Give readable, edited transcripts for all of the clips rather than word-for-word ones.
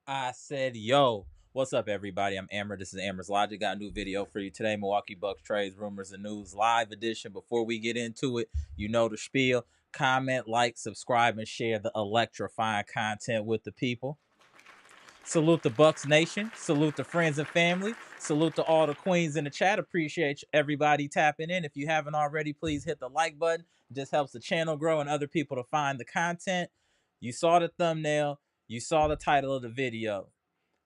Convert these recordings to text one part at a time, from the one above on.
I said, yo, what's up, everybody? I'm Amber. This is amaraslogic. Got a new video for you today. Milwaukee Bucks trades, rumors, and news live edition. Before we get into it, you know the spiel. Comment, like, subscribe, and share the electrifying content with the people. Salute the Bucks Nation. Salute the friends and family. Salute to all the queens in the chat. Appreciate everybody tapping in. If you haven't already, please hit the like button. It just helps the channel grow and other people to find the content. You saw the thumbnail. You saw the title of the video.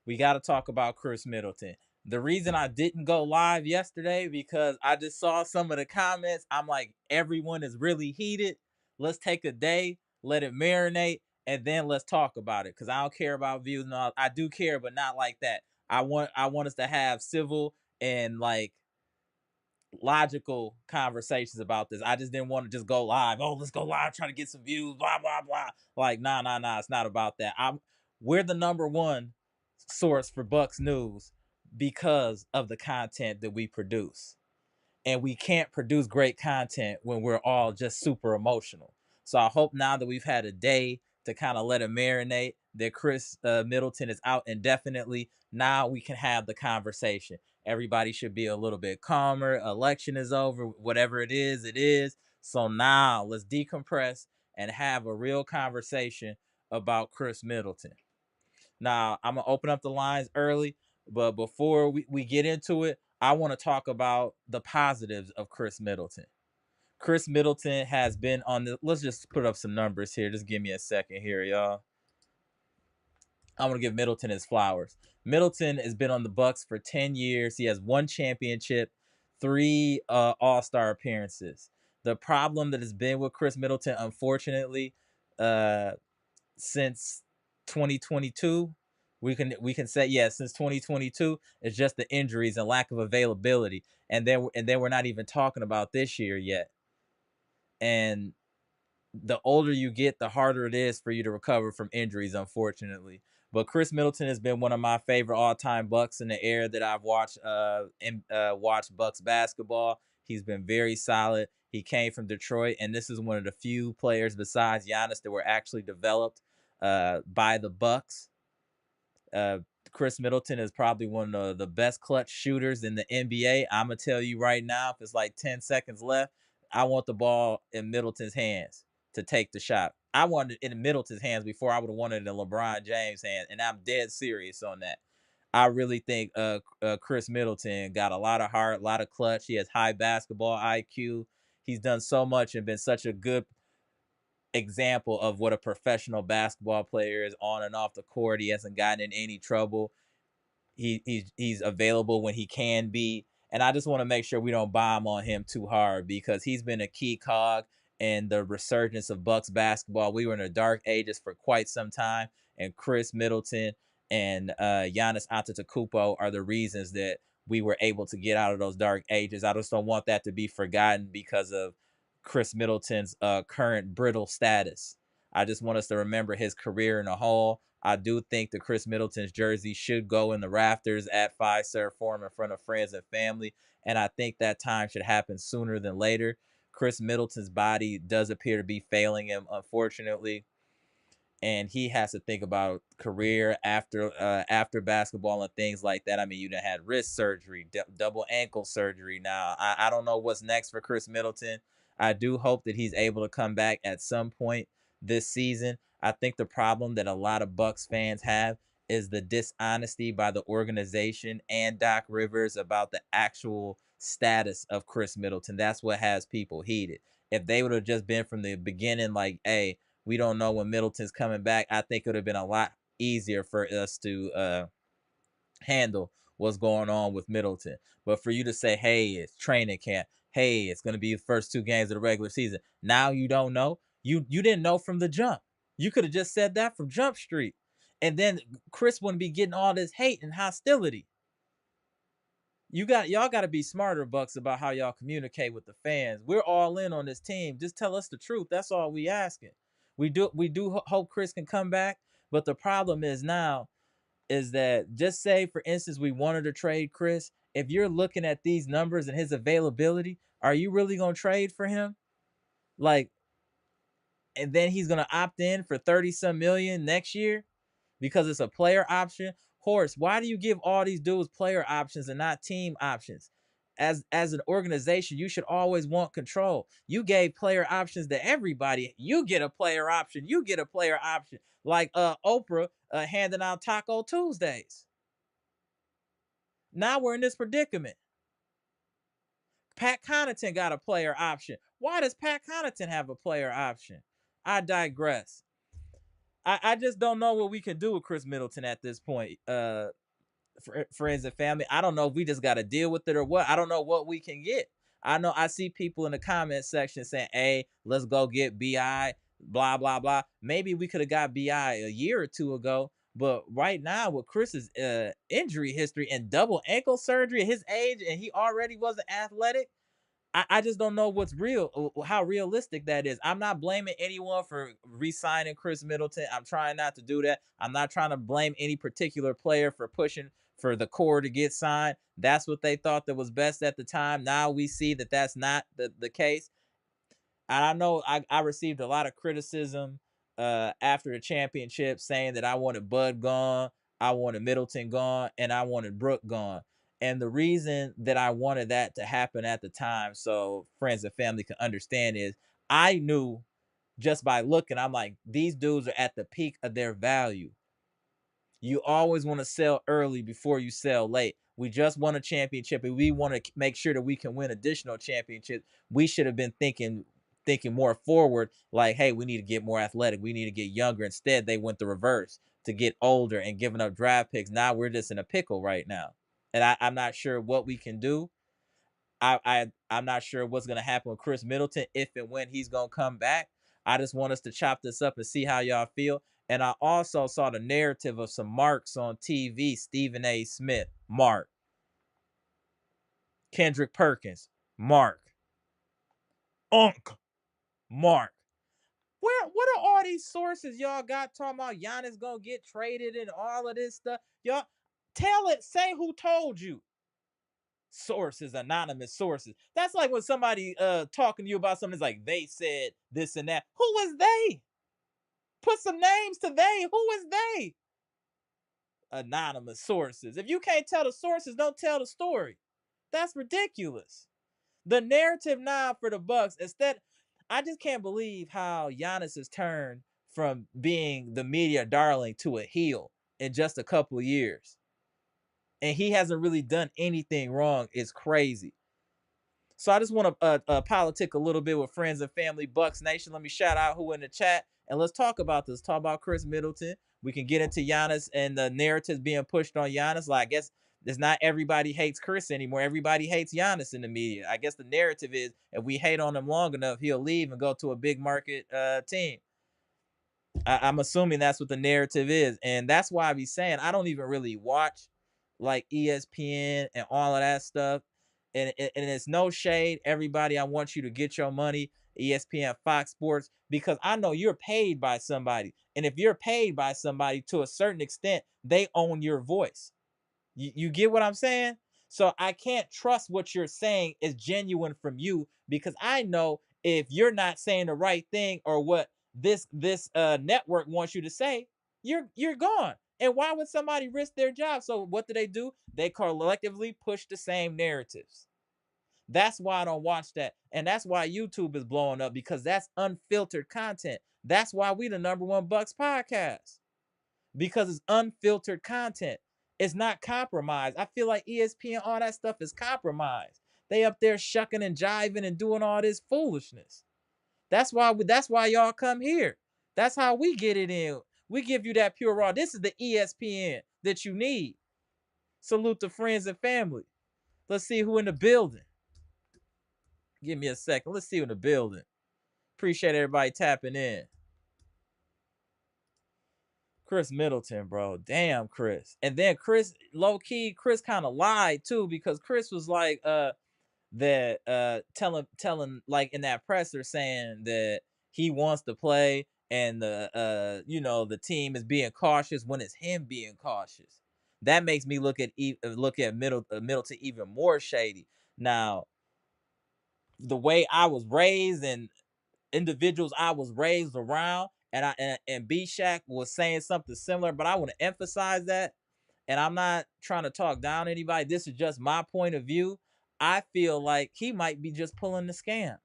We got to talk about Khris Middleton. The reason I didn't go live yesterday because I just saw some of the comments. I'm like, everyone is really heated. Let's take a day, let it marinate, and then let's talk about it. Because I don't care about views. No, I do care, but not like that. I want us to have civil and like logical conversations about this. I just didn't want to just go live. Oh, let's go live, try to get some views, blah, blah, blah. Like, nah. It's not about that. We're the number one source for Bucks news because of the content that we produce. And we can't produce great content when we're all just super emotional. So I hope now that we've had a day to kind of let it marinate, that Khris Middleton is out indefinitely. Now we can have the conversation. Everybody should be a little bit calmer. Election is over. Whatever it is, it is. So now let's decompress and have a real conversation about Khris Middleton. Now, I'm going to open up the lines early, but before we get into it, I want to talk about the positives of Khris Middleton. Khris Middleton has been on the. Let's just put up some numbers here. Just give me a second here, y'all. I'm going to give Middleton his flowers. Middleton has been on the Bucks for 10 years. He has one championship, three All-Star appearances. The problem that has been with Khris Middleton, unfortunately, uh, since 2022, we can say since 2022, it's just the injuries and lack of availability, and then we're not even talking about this year yet. And the older you get, the harder it is for you to recover from injuries, unfortunately. But Khris Middleton has been one of my favorite all-time Bucks in the era that I've watched Bucks basketball. He's been very solid. He came from Detroit, and this is one of the few players besides Giannis that were actually developed by the Bucks. Uh, Khris Middleton is probably one of the best clutch shooters in the NBA. I'm gonna tell you right now, if it's like 10 seconds left, I want the ball in Middleton's hands to take the shot. I wanted it in Middleton's hands before I would have wanted it in LeBron James' hands, and I'm dead serious on that. I really think Khris Middleton got a lot of heart, a lot of clutch. He has high basketball IQ. He's done so much and been such a good example of what a professional basketball player is on and off the court. He hasn't gotten in any trouble. He's available when he can be, and I just want to make sure we don't bomb on him too hard because he's been a key cog in the resurgence of Bucks basketball. We were in the dark ages for quite some time, and Khris Middleton and Giannis Antetokounmpo are the reasons that we were able to get out of those dark ages. I just don't want that to be forgotten because of Khris Middleton's current brittle status. I just want us to remember his career in a whole. I do think that Khris Middleton's jersey should go in the rafters at Fiserv Forum in front of friends and family, and I think that time should happen sooner than later. Khris Middleton's body does appear to be failing him, unfortunately, and he has to think about career after basketball and things like that. I mean, you done had wrist surgery, double ankle surgery. Now, I don't know what's next for Khris Middleton. I do hope that he's able to come back at some point this season. I think the problem that a lot of Bucks fans have is the dishonesty by the organization and Doc Rivers about the actual status of Khris Middleton. That's what has people heated. If they would have just been from the beginning, like, hey, we don't know when Middleton's coming back, I think it would have been a lot easier for us to handle what's going on with Middleton. But for you to say, hey, it's training camp, hey, it's going to be the first two games of the regular season. Now you don't know. You didn't know from the jump. You could have just said that from Jump Street. And then Khris wouldn't be getting all this hate and hostility. Y'all got to be smarter, Bucks, about how y'all communicate with the fans. We're all in on this team. Just tell us the truth. That's all we asking. We do hope Khris can come back, but the problem is now is that, just say for instance we wanted to trade Khris. If you're looking at these numbers and his availability, are you really gonna trade for him? Like, and then he's gonna opt in for 30 some million next year. because it's a player option. Horse, why do you give all these dudes player options and not team options? As an organization, you should always want control. You gave player options to everybody. You get a player option. You get a player option. Like Oprah handing out Taco Tuesdays. Now we're in this predicament. Pat Connaughton got a player option. Why does Pat Connaughton have a player option? I digress. I just don't know what we can do with Khris Middleton at this point. Friends and family. I don't know if we just got to deal with it or what. I don't know what we can get. I know I see people in the comment section saying, "Hey, let's go get Bi." Blah blah blah. Maybe we could have got Bi a year or two ago, but right now with Chris's injury history and double ankle surgery at his age, and he already wasn't athletic. I just don't know what's real, how realistic that is. I'm not blaming anyone for re-signing Khris Middleton. I'm trying not to do that. I'm not trying to blame any particular player for pushing for the core to get signed. That's what they thought that was best at the time. Now we see that that's not the case. And I know I received a lot of criticism after the championship saying that I wanted Bud gone, I wanted Middleton gone, and I wanted Brook gone. And the reason that I wanted that to happen at the time, so friends and family can understand, is I knew just by looking, I'm like, these dudes are at the peak of their value. You always want to sell early before you sell late. We just won a championship and we want to make sure that we can win additional championships. We should have been thinking more forward, like, hey, we need to get more athletic. We need to get younger. Instead, they went the reverse to get older and giving up draft picks. Now we're just in a pickle right now. And I'm not sure what we can do. I'm not sure what's gonna happen with Khris Middleton if and when he's gonna come back. I just want us to chop this up and see how y'all feel. And I also saw the narrative of some marks on TV. Stephen A. Smith, Mark. Kendrick Perkins, Mark. Unk, Mark. What are all these sources y'all got talking about Giannis gonna get traded and all of this stuff? Y'all tell it, say who told you. Sources, anonymous sources. That's like when somebody talking to you about something, it's like they said this and that. Who is they? Put some names to they. Who is they? Anonymous sources. If you can't tell the sources, don't tell the story. That's ridiculous. The narrative now for the Bucks, instead, I just can't believe how Giannis has turned from being the media darling to a heel in just a couple of years. And he hasn't really done anything wrong. It's crazy. So I just want to politic a little bit with friends and family, Bucks Nation. Let me shout out who in the chat and let's talk about this. Talk about Khris Middleton. We can get into Giannis and the narratives being pushed on Giannis. Like, I guess it's not everybody hates Khris anymore. Everybody hates Giannis in the media. I guess the narrative is if we hate on him long enough, he'll leave and go to a big market team. I'm assuming that's what the narrative is, and that's why I be saying I don't even really watch like ESPN and all of that stuff. And it's no shade, everybody. I want you to get your money, ESPN, Fox Sports, because I know you're paid by somebody, and if you're paid by somebody to a certain extent, they own your voice. You get what I'm saying? So I can't trust what you're saying is genuine from you because I know if you're not saying the right thing or what this network wants you to say, you're gone. And why would somebody risk their job? So what do? They collectively push the same narratives. That's why I don't watch that. And that's why YouTube is blowing up because that's unfiltered content. That's why we the number one Bucks podcast because it's unfiltered content. It's not compromised. I feel like ESPN, all that stuff is compromised. They up there shucking and jiving and doing all this foolishness. That's why y'all come here. That's how we get it in. We give you that pure raw. This is the ESPN that you need. Salute to friends and family. Let's see who in the building. Give me a second. Let's see who in the building. Appreciate everybody tapping in. Khris Middleton, bro. Damn, Khris. And then Khris, low key, Khris kind of lied too because Khris was like that telling like in that presser saying that he wants to play and the team is being cautious when it's him being cautious. That makes me look at Middleton even more shady. Now, the way I was raised and individuals I was raised around, And B Shack was saying something similar, but I want to emphasize that. And I'm not trying to talk down anybody. This is just my point of view. I feel like he might be just pulling the scam.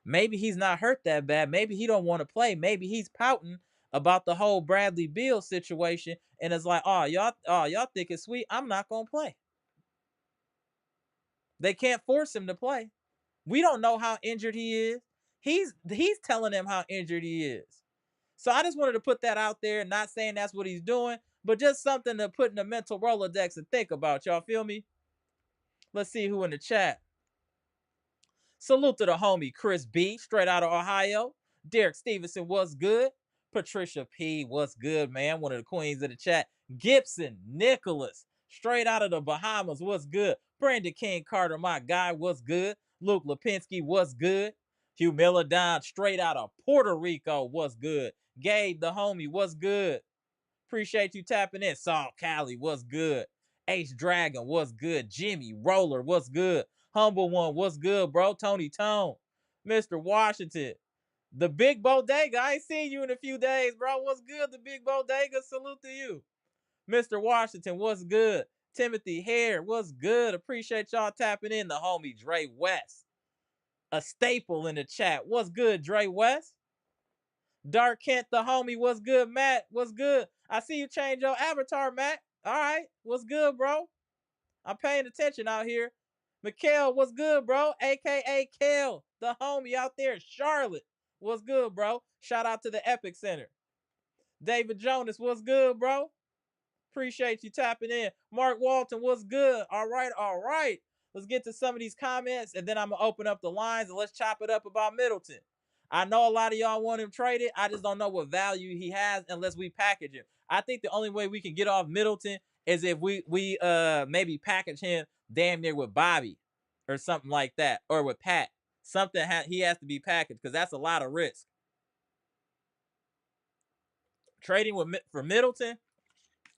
Maybe he's not hurt that bad. Maybe he don't want to play. Maybe he's pouting about the whole Bradley Beal situation, and it's like, y'all think it's sweet. I'm not gonna play. They can't force him to play. We don't know how injured he is. He's telling them how injured he is. So I just wanted to put that out there, not saying that's what he's doing, but just something to put in the mental Rolodex and think about. Y'all feel me? Let's see who in the chat. Salute to the homie Chris B, straight out of Ohio. Derek Stevenson, what's good? Patricia P, what's good, man? One of the queens of the chat. Gibson Nicholas, straight out of the Bahamas, what's good? Brandon King Carter, my guy, what's good? Luke Lipinski, what's good? Hugh Milladon, straight out of Puerto Rico, what's good? Gabe, the homie, what's good? Appreciate you tapping in. Saul Cali, what's good? Ace Dragon, what's good? Jimmy Roller, what's good? Humble One, what's good, bro? Tony Tone, Mr. Washington, the Big Bodega. I ain't seen you in a few days, bro. What's good, the Big Bodega? Salute to you. Mr. Washington, what's good? Timothy Hare, what's good? Appreciate y'all tapping in. The homie Dre West, a staple in the chat. What's good, Dre West? Dark Kent, the homie, what's good? Matt, what's good? I see you change your avatar, Matt. All right, what's good, bro? I'm paying attention out here. Mikhail, what's good, bro? AKA Kel, the homie out there in Charlotte. What's good, bro? Shout out to the Epic Center. David Jonas, what's good, bro? Appreciate you tapping in. Mark Walton, what's good? All right, all right. Let's get to some of these comments, and then I'm going to open up the lines, and let's chop it up about Middleton. I know a lot of y'all want him traded. I just don't know what value he has unless we package him. I think the only way we can get off Middleton is if we maybe package him damn near with Bobby or something like that, or with Pat. Something he has to be packaged because that's a lot of risk. Trading for Middleton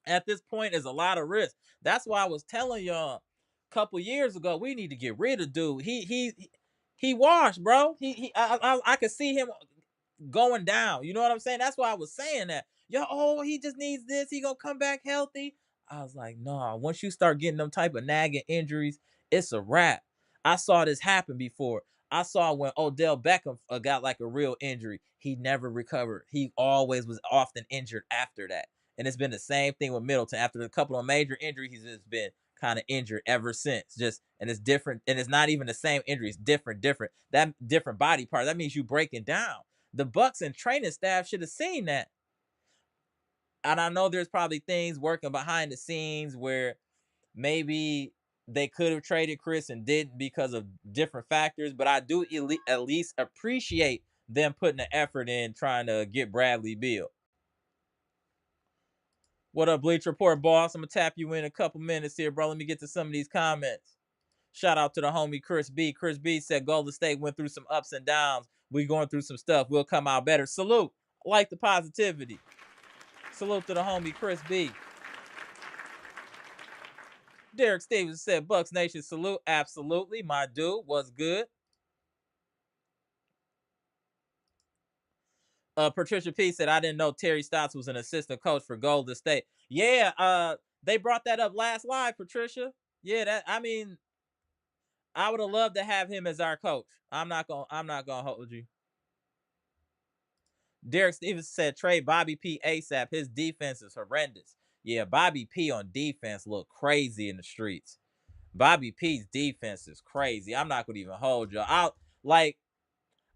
at this point is a lot of risk. That's why I was telling y'all a couple years ago we need to get rid of dude. He washed, bro. I could see him going down. You know what I'm saying? That's why I was saying that. He just needs this. He gonna come back healthy. I was like, no. Once you start getting them type of nagging injuries, it's a wrap. I saw this happen before. I saw when Odell Beckham got like a real injury. He never recovered. He always was often injured after that. And it's been the same thing with Middleton. After a couple of major injuries, he's just been kind of injured ever since. And it's different. And it's not even the same injury. It's different. That different body part. That means you breaking down. The Bucks and training staff should have seen that. And I know there's probably things working behind the scenes where maybe they could have traded Khris and didn't because of different factors. But I do at least appreciate them putting the effort in trying to get Bradley Beal. What up, Bleach Report boss? I'm going to tap you in a couple minutes here, bro. Let me get to some of these comments. Shout out to the homie Chris B. Chris B said Golden State went through some ups and downs. We going through some stuff. We'll come out better. Salute. I like the positivity. Salute to the homie Chris B. Derek Stevens said Bucks Nation salute. Absolutely. My dude, what's good? Patricia P said, I didn't know Terry Stotts was an assistant coach for Golden State. Yeah, they brought that up last live, Patricia. Yeah, I would have loved to have him as our coach. I'm not gonna hold you. Derek Stevens said trade Bobby P ASAP. His defense is horrendous. Yeah, Bobby P on defense look crazy in the streets. Bobby P's defense is crazy. I'm not gonna even hold y'all out.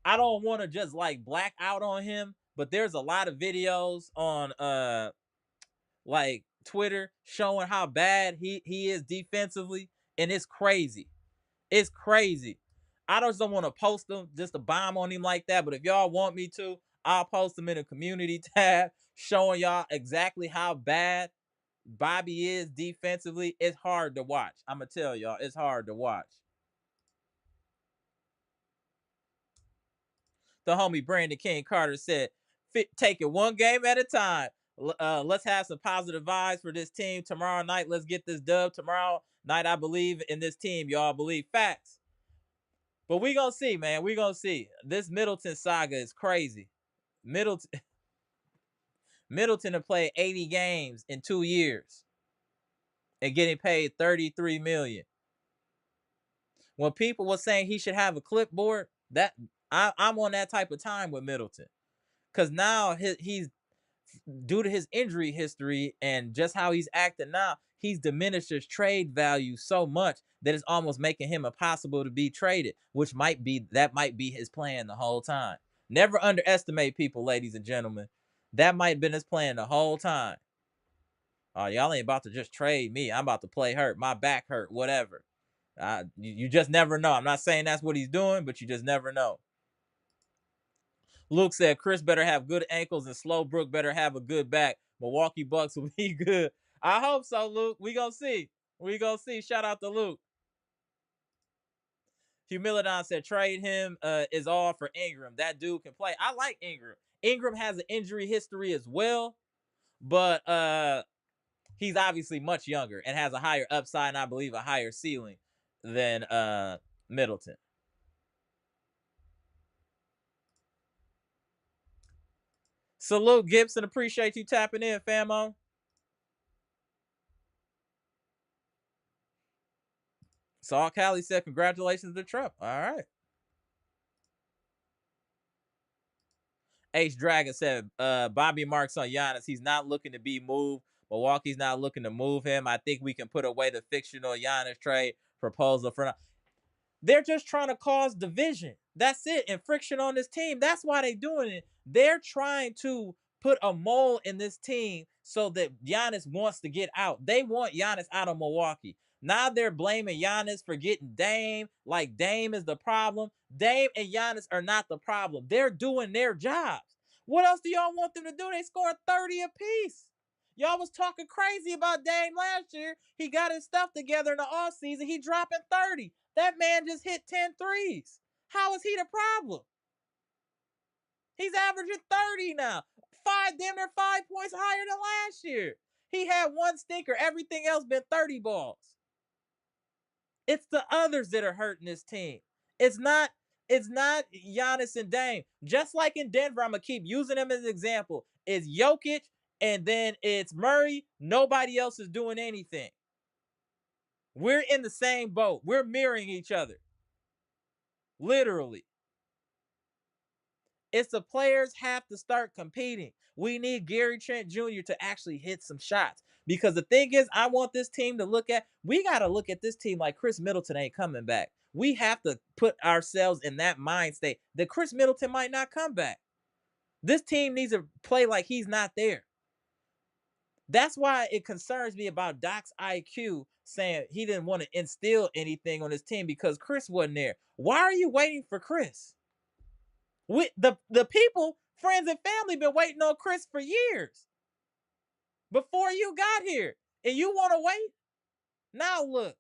I don't want to just like black out on him, but there's a lot of videos on like Twitter showing how bad he is defensively, and it's crazy. It's crazy. I just don't want to post them just to bomb on him like that. But if y'all want me to, I'll post them in a community tab showing y'all exactly how bad Bobby is defensively. It's hard to watch. I'm going to tell y'all, it's hard to watch. The homie Brandon King Carter said, take it one game at a time. Let's have some positive vibes for this team. Tomorrow night, let's get this dub. Tomorrow night, I believe in this team. Y'all believe facts. But we gonna see, man. We gonna see. This Middleton saga is crazy. Middleton Middleton to play 80 games in 2 years and getting paid 33 million. When people were saying he should have a clipboard, that I'm on that type of time with Middleton. Cause now he's due to his injury history and just how he's acting now, he's diminished his trade value so much that it's almost making him impossible to be traded, which might be his plan the whole time. Never underestimate people, ladies and gentlemen. That might have been his plan the whole time. Oh, y'all ain't about to just trade me. I'm about to play hurt. My back hurt, whatever. You just never know. I'm not saying that's what he's doing, but you just never know. Luke said Khris better have good ankles and Slowbrook better have a good back. Milwaukee Bucks will be good. I hope so, Luke. We gonna see. We gonna see. Shout out to Luke. Humilidon said trade him is all for Ingram. That dude can play. I like Ingram. Ingram has an injury history as well, but he's obviously much younger and has a higher upside and I believe a higher ceiling than Middleton. Salute Gibson. Appreciate you tapping in, famo. Saul Callie said congratulations to Trump. All right. H Dragon said Bobby Marks on Giannis. He's not looking to be moved. Milwaukee's not looking to move him. I think we can put away the fictional Giannis trade proposal for now. They're just trying to cause division. That's it. And friction on this team. That's why they're doing it. They're trying to put a mole in this team so that Giannis wants to get out. They want Giannis out of Milwaukee. Now they're blaming Giannis for getting Dame, like Dame is the problem. Dame and Giannis are not the problem. They're doing their jobs. What else do y'all want them to do? They scored 30 apiece. Y'all was talking crazy about Dame last year. He got his stuff together in the offseason. He dropping 30. That man just hit 10 threes. How is he the problem? He's averaging 30 now. Damn near 5 points higher than last year. He had one stinker. Everything else been 30 balls. It's the others that are hurting this team. It's not Giannis and Dame. Just like in Denver, I'm going to keep using them as an example. It's Jokic and then it's Murray. Nobody else is doing anything. We're in the same boat. We're mirroring each other. Literally. It's the players have to start competing. We need Gary Trent Jr. to actually hit some shots. Because the thing is, I want this team to we got to look at this team like Khris Middleton ain't coming back. We have to put ourselves in that mind state that Khris Middleton might not come back. This team needs to play like he's not there. That's why it concerns me about Doc's IQ saying he didn't want to instill anything on his team because Khris wasn't there. Why are you waiting for Khris? The people, friends and family, been waiting on Khris for years before you got here, and you want to wait? Now look,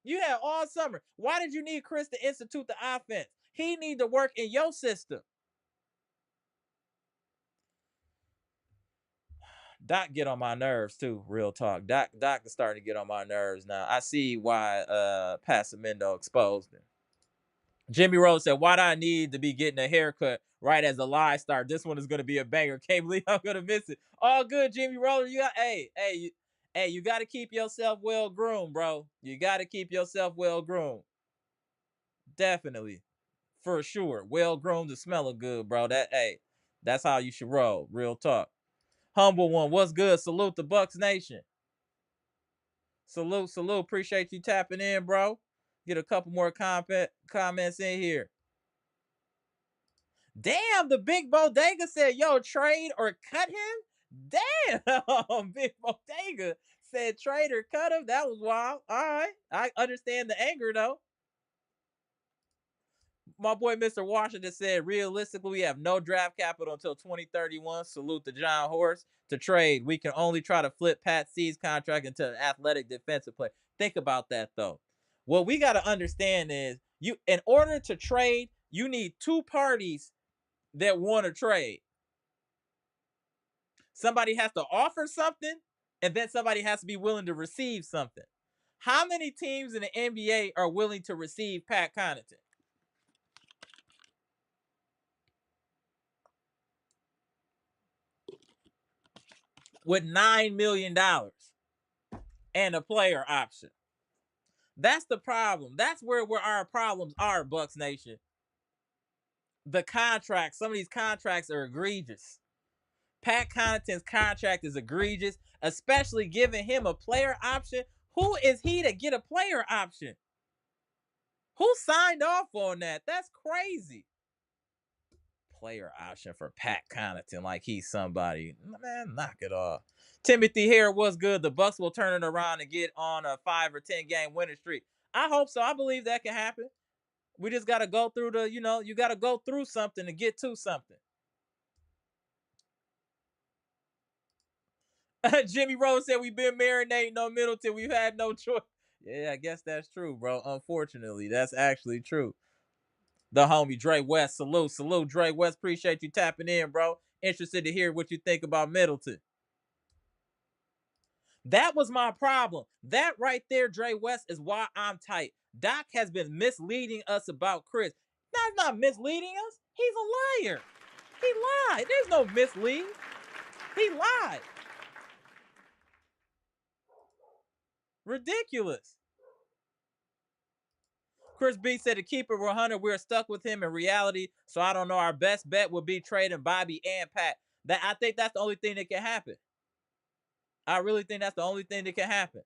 you had all summer. Why did you need Khris to institute the offense? He need to work in your system. Doc get on my nerves too. Real talk. Doc is starting to get on my nerves now. I see why Passamendo exposed him. Jimmy Rose said, why do I need to be getting a haircut right as the live start? This one is going to be a banger. Can't believe I'm going to miss it. All good, Jimmy Rose. You got to keep yourself well groomed, bro. You got to keep yourself well groomed. Definitely. For sure. Well groomed and smelling good, bro. That's how you should roll. Real talk. Humble one. What's good? Salute the Bucks Nation. Salute. Appreciate you tapping in, bro. Get a couple more comments in here. Damn, the Big Bodega said, yo, trade or cut him? Damn, Big Bodega said trade or cut him. That was wild. All right. I understand the anger, though. My boy Mr. Washington said, realistically, we have no draft capital until 2031. Salute to John Horst. To trade, we can only try to flip Pat C's contract into an athletic defensive player. Think about that, though. What we got to understand is, in order to trade, you need two parties that want to trade. Somebody has to offer something, and then somebody has to be willing to receive something. How many teams in the NBA are willing to receive Pat Connaughton? with $9 million and a player option. That's the problem. That's where our problems are, Bucks Nation. The contracts, some of these contracts are egregious. Pat Connaughton's contract is egregious, especially giving him a player option. Who is he to get a player option? Who signed off on that? That's crazy. Player option for Pat Connaughton like he's somebody. Man, knock it off. Timothy Hare, what's good? The Bucks will turn it around and get on a 5 or 10 game winning streak. I hope so. I believe that can happen. We just got to go through you got to go through something to get to something. Jimmy Rose said we've been marinating on Middleton. We've had no choice. Yeah, I guess that's true, bro. Unfortunately, that's actually true. The homie Dre West, salute, Dre West. Appreciate you tapping in, bro. Interested to hear what you think about Middleton. That was my problem. That right there, Dre West, is why I'm tight. Doc has been misleading us about Khris. That's not misleading us. He's a liar. He lied. There's no misleading. He lied. Ridiculous. Chris B said to keep it 100, we're stuck with him in reality. So I don't know. Our best bet would be trading Bobby and Pat. I think that's the only thing that can happen. I really think that's the only thing that can happen.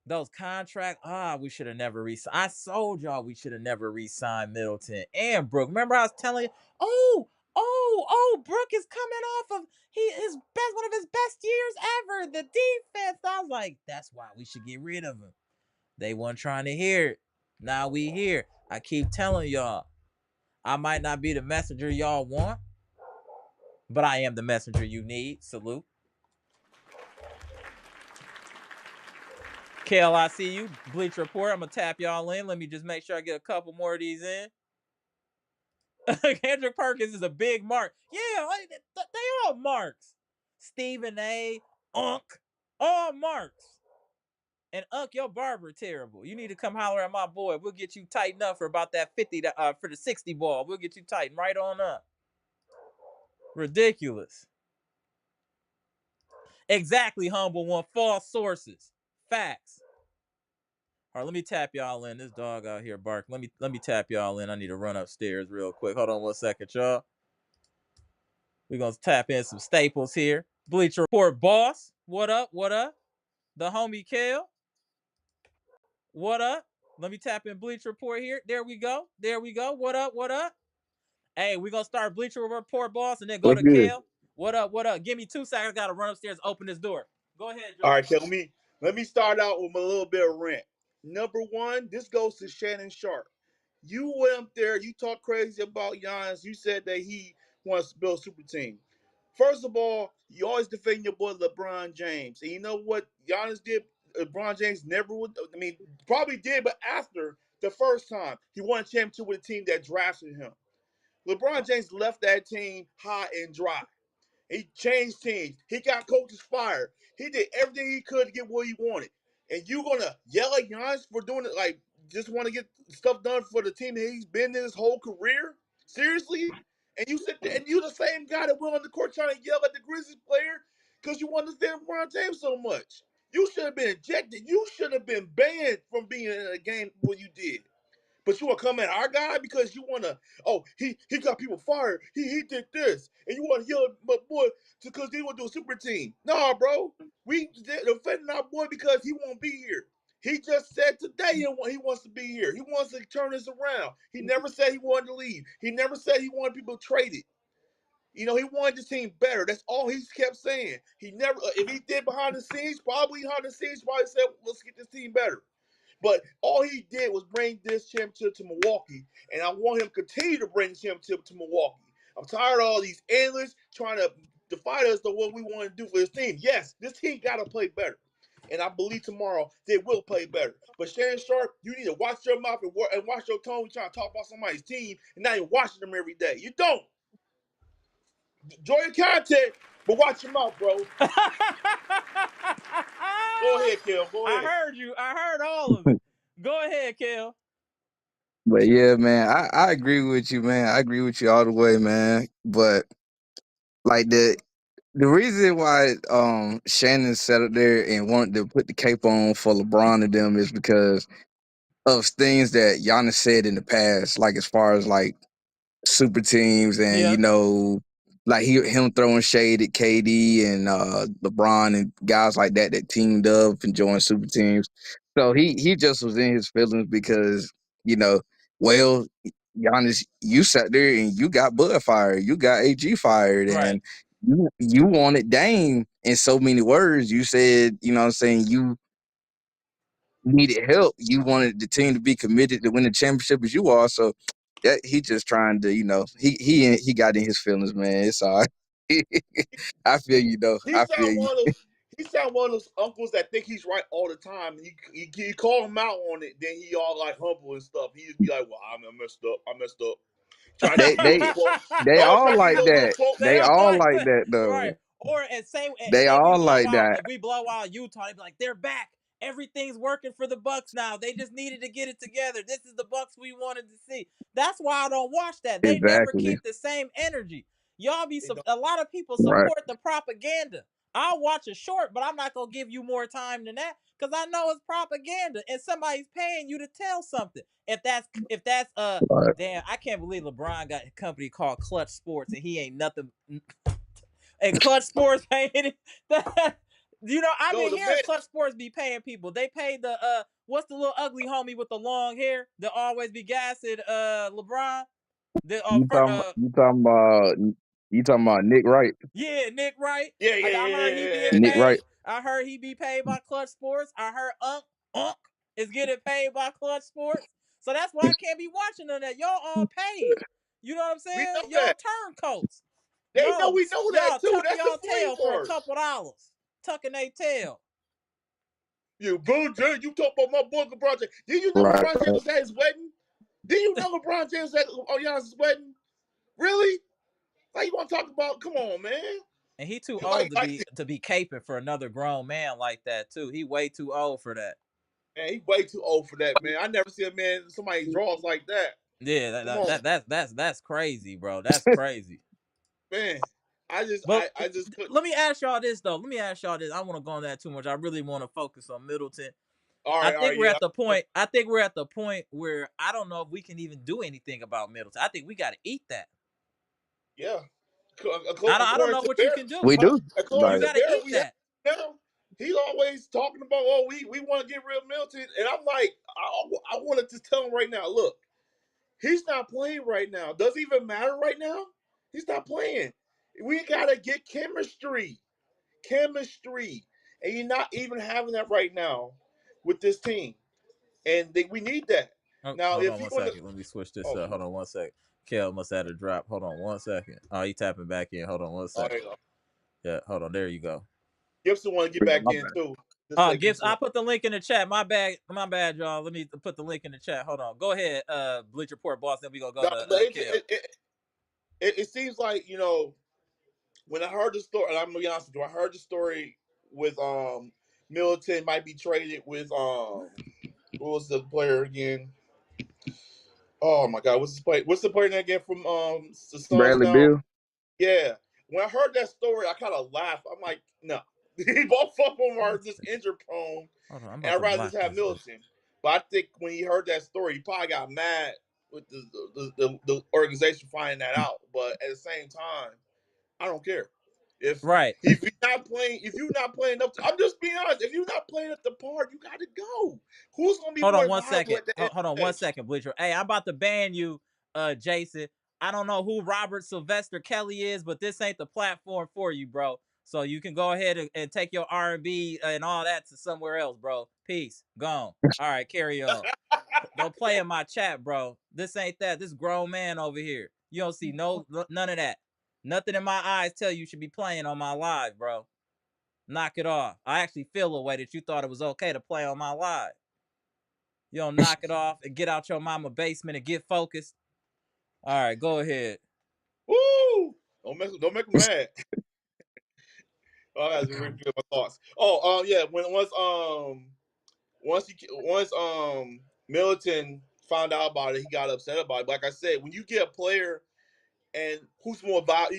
Those contracts, we should have never re-signed. I told y'all we should have never re-signed Middleton and Brook. Remember I was telling you, Brook is coming off of one of his best years ever. The defense. I was like, that's why we should get rid of him. They weren't trying to hear it. Now we here. I keep telling y'all, I might not be the messenger y'all want, but I am the messenger you need. Salute. Kel, I see you. Bleach Report. I'm going to tap y'all in. Let me just make sure I get a couple more of these in. Kendrick Perkins is a big mark. Yeah, they all marks. Stephen A, Unk, all marks. And Unk, your barber terrible. You need to come holler at my boy. We'll get you tightened up for about that 50 for the 60 ball. We'll get you tightened right on up. Ridiculous. Exactly, Humble One. False sources. Facts. All right, let me tap y'all in. This dog out here barking. Let me tap y'all in. I need to run upstairs real quick. Hold on 1 second, y'all. We're gonna tap in some staples here. Bleacher Report boss. What up? What up? The homie Kale. What up? Let me tap in Bleacher Report here. There we go. There we go. What up? What up? Hey, we're gonna start Bleacher Report boss and then go to Kale. What up? What up? Give me 2 seconds. I gotta run upstairs, open this door. Go ahead, Joe. All right, so let me start out with a little bit of rant. Number one, this goes to Shannon Sharp. You went up there, you talked crazy about Giannis. You said that he wants to build a super team. First of all, you always defend your boy LeBron James. And you know what Giannis did? LeBron James never would, probably did, but after the first time, he won a championship with a team that drafted him. LeBron James left that team high and dry. He changed teams. He got coaches fired. He did everything he could to get what he wanted. And you gonna yell at Giannis for doing it, like just want to get stuff done for the team that he's been in his whole career? Seriously? And you sit there and you the same guy that went on the court trying to yell at the Grizzlies player because you want to stand LeBron James so much. You should have been ejected. You should have been banned from being in a game when you did. But you want to come at our guy because you want to, he got people fired. He did this. And you want to yell at my boy because he want to do a super team. Nah, bro. We defending our boy because he won't be here. He just said today he wants to be here. He wants to turn this around. He never said he wanted to leave. He never said he wanted people traded. He wanted the team better. That's all he kept saying. He never, if he did behind the scenes, probably said, let's get this team better. But all he did was bring this championship to Milwaukee, and I want him to continue to bring the championship to Milwaukee. I'm tired of all these analysts trying to defy us to what we want to do for this team. Yes, this team got to play better, and I believe tomorrow they will play better. But Shannon Sharp, you need to watch your mouth and watch your tone. You're trying to talk about somebody's team and not even watching them every day. You don't. Enjoy your content, but watch your mouth, bro. Go ahead, Kel. Go ahead. I heard you. I heard all of it. Go ahead, Kel. But yeah, man, I agree with you, man. I agree with you all the way, man. But Like the reason why Shannon sat up there and wanted to put the cape on for LeBron and them is because of things that Giannis said in the past, like as far as like super teams and Yeah, like him throwing shade at KD and LeBron and guys like that that teamed up and joined super teams. So he just was in his feelings because you know, well, Giannis, you sat there and you got Bud fired, you got AG fired, right. and you wanted Dame in so many words. You said, you know what I'm saying, you needed help. You wanted the team to be committed to win the championship as you are. So that he just trying to, he got in his feelings, man. It's all right. I feel you though. He I feel sound you. one of those. He sound one of those uncles that think he's right all the time. And you call him out on it, then he all like humble and stuff. He just be like, "Well, I messed up. I messed up." Trying to They give you a they little quote. they Oh, all trying to give like you a little that. quote and They They stuff. all all like like that, that right? though. Or and same, They say we all blow like out, that. if we blow out Utah, they be like, they're back. Everything's working for the Bucks now. They just needed to get it together. This is the Bucks we wanted to see. That's why I don't watch that. They never Exactly. keep the same energy. Y'all be They don't. a lot of people Right. support the propaganda. I'll watch a short, but I'm not gonna give you more time than that because I know it's propaganda and somebody's paying you to tell something. If that's Right. damn, I can't believe LeBron got a company called Clutch Sports and he ain't nothing. And Clutch Sports paying it. I've No, been the hearing man. Clutch Sports be paying people. They paid the what's the little ugly homie with the long hair that always be gassing LeBron? The You talking about Nick Wright. yeah, Nick Wright. Yeah, I, yeah, I yeah, heard he yeah, being yeah. Nick Yeah. Wright. paid. I heard he be paid by Clutch Sports. I heard Unk is getting paid by Clutch Sports. So that's why I can't be watching none of that. Y'all all paid. You know what I'm We saying? know Y'all that. turncoats. They know Y'all we know that y'all too. tucking That's the y'all funny tail for a part. couple dollars. Tucking their tail. Bro, you talk about my boy LeBron James. Did you know Right. LeBron James was at his wedding? Did you know LeBron James was at Giannis' wedding? Really? Like you want to talk about? Come on, man. And he too old Like, to like, be caping for another grown man like that too. He way too old for that. man, he way too old for that, man. I never see a man somebody draws like that. Yeah, Come on, that's crazy, bro. That's crazy. man. I just, But I just couldn't. let me ask y'all this though. Let me ask y'all this. I want to go on that too much. I really want to focus on Middleton. All right, yeah, I think we're at the point where I don't know if we can even do anything about Middleton. I think we got to eat that. yeah. I don't According know to what you Bear, can do. We do. You according Like to got to Bear, eat we have that. now. He's always talking about, oh, we want to get rid of Milton, and I'm like, I wanted to tell him right now, look, he's not playing right now. Does it even matter right now? He's not playing. We gotta get chemistry, and you're not even having that right now with this team, and we need that. Oh, Now, hold if on he one want to, second. Let me switch this oh, up. Hold on one second. Kel must have had a drop. Hold on one second. Oh, he tapping back in. Hold on one oh, second. Yeah, hold on. There you go. Gibson want to get back in too. Just like Gibbs, Gibson. I put the link in the chat. My bad, y'all. Let me put the link in the chat. Hold on. Go ahead, Bleach Report boss. Then we gonna go No, to but Kel. it seems like when I heard the story, and I'm gonna be honest with you, I heard the story with Middleton might be traded with what was the player again? Oh my God, what's his play? What's the player name again from the Suns Bradley now? Beal. Yeah. When I heard that story, I kind of laughed. I'm like, no, both of them are just injury prone, Hold on. I'm and about I'd to rather just block have this. Middleton. But I think when he heard that story, he probably got mad with the organization finding that out. But at the same time, I don't care. If Right. if you're not playing up to, I'm just being honest. If you're not playing at the part, you got to go. Who's gonna be Hold more on one valuable second. at the end Hold of on the one bench? second, Bleacher. Hey, I'm about to ban you, Jason. I don't know who Robert Sylvester Kelly is, but this ain't the platform for you, bro. So you can go ahead and take your R&B and all that to somewhere else, bro. Peace. Gone. All right, carry on. Don't play in my chat, bro. This ain't that. This grown man over here. You don't see none of that. Nothing in my eyes tell you should be playing on my live, bro. Knock it off. I actually feel a way that you thought it was okay to play on my live. You don't knock it off and get out your mama basement and get focused. All right, go ahead. Woo! Don't make him mad. Oh, I gotta repeat my thoughts. Oh, yeah. Once Middleton found out about it, he got upset about it. Like I said, when you get a player And who's more viable?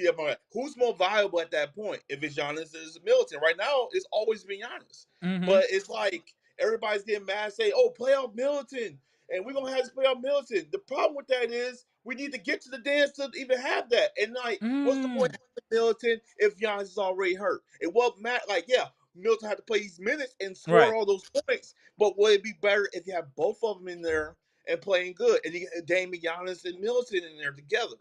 Who's more viable at that point? If it's Giannis, is Middleton. Right now, it's always been Giannis. Mm-hmm. But it's like everybody's getting mad, say, "Oh, playoff Middleton," and we're gonna have this playoff Middleton. The problem with that is we need to get to the dance to even have that. And like, what's the point of having Middleton if Giannis is already hurt? It won't matter. Like, yeah, Middleton had to play these minutes and score Right. all those points. But would it be better if you have both of them in there and playing good, and you get Damian, Giannis, and Middleton in there together?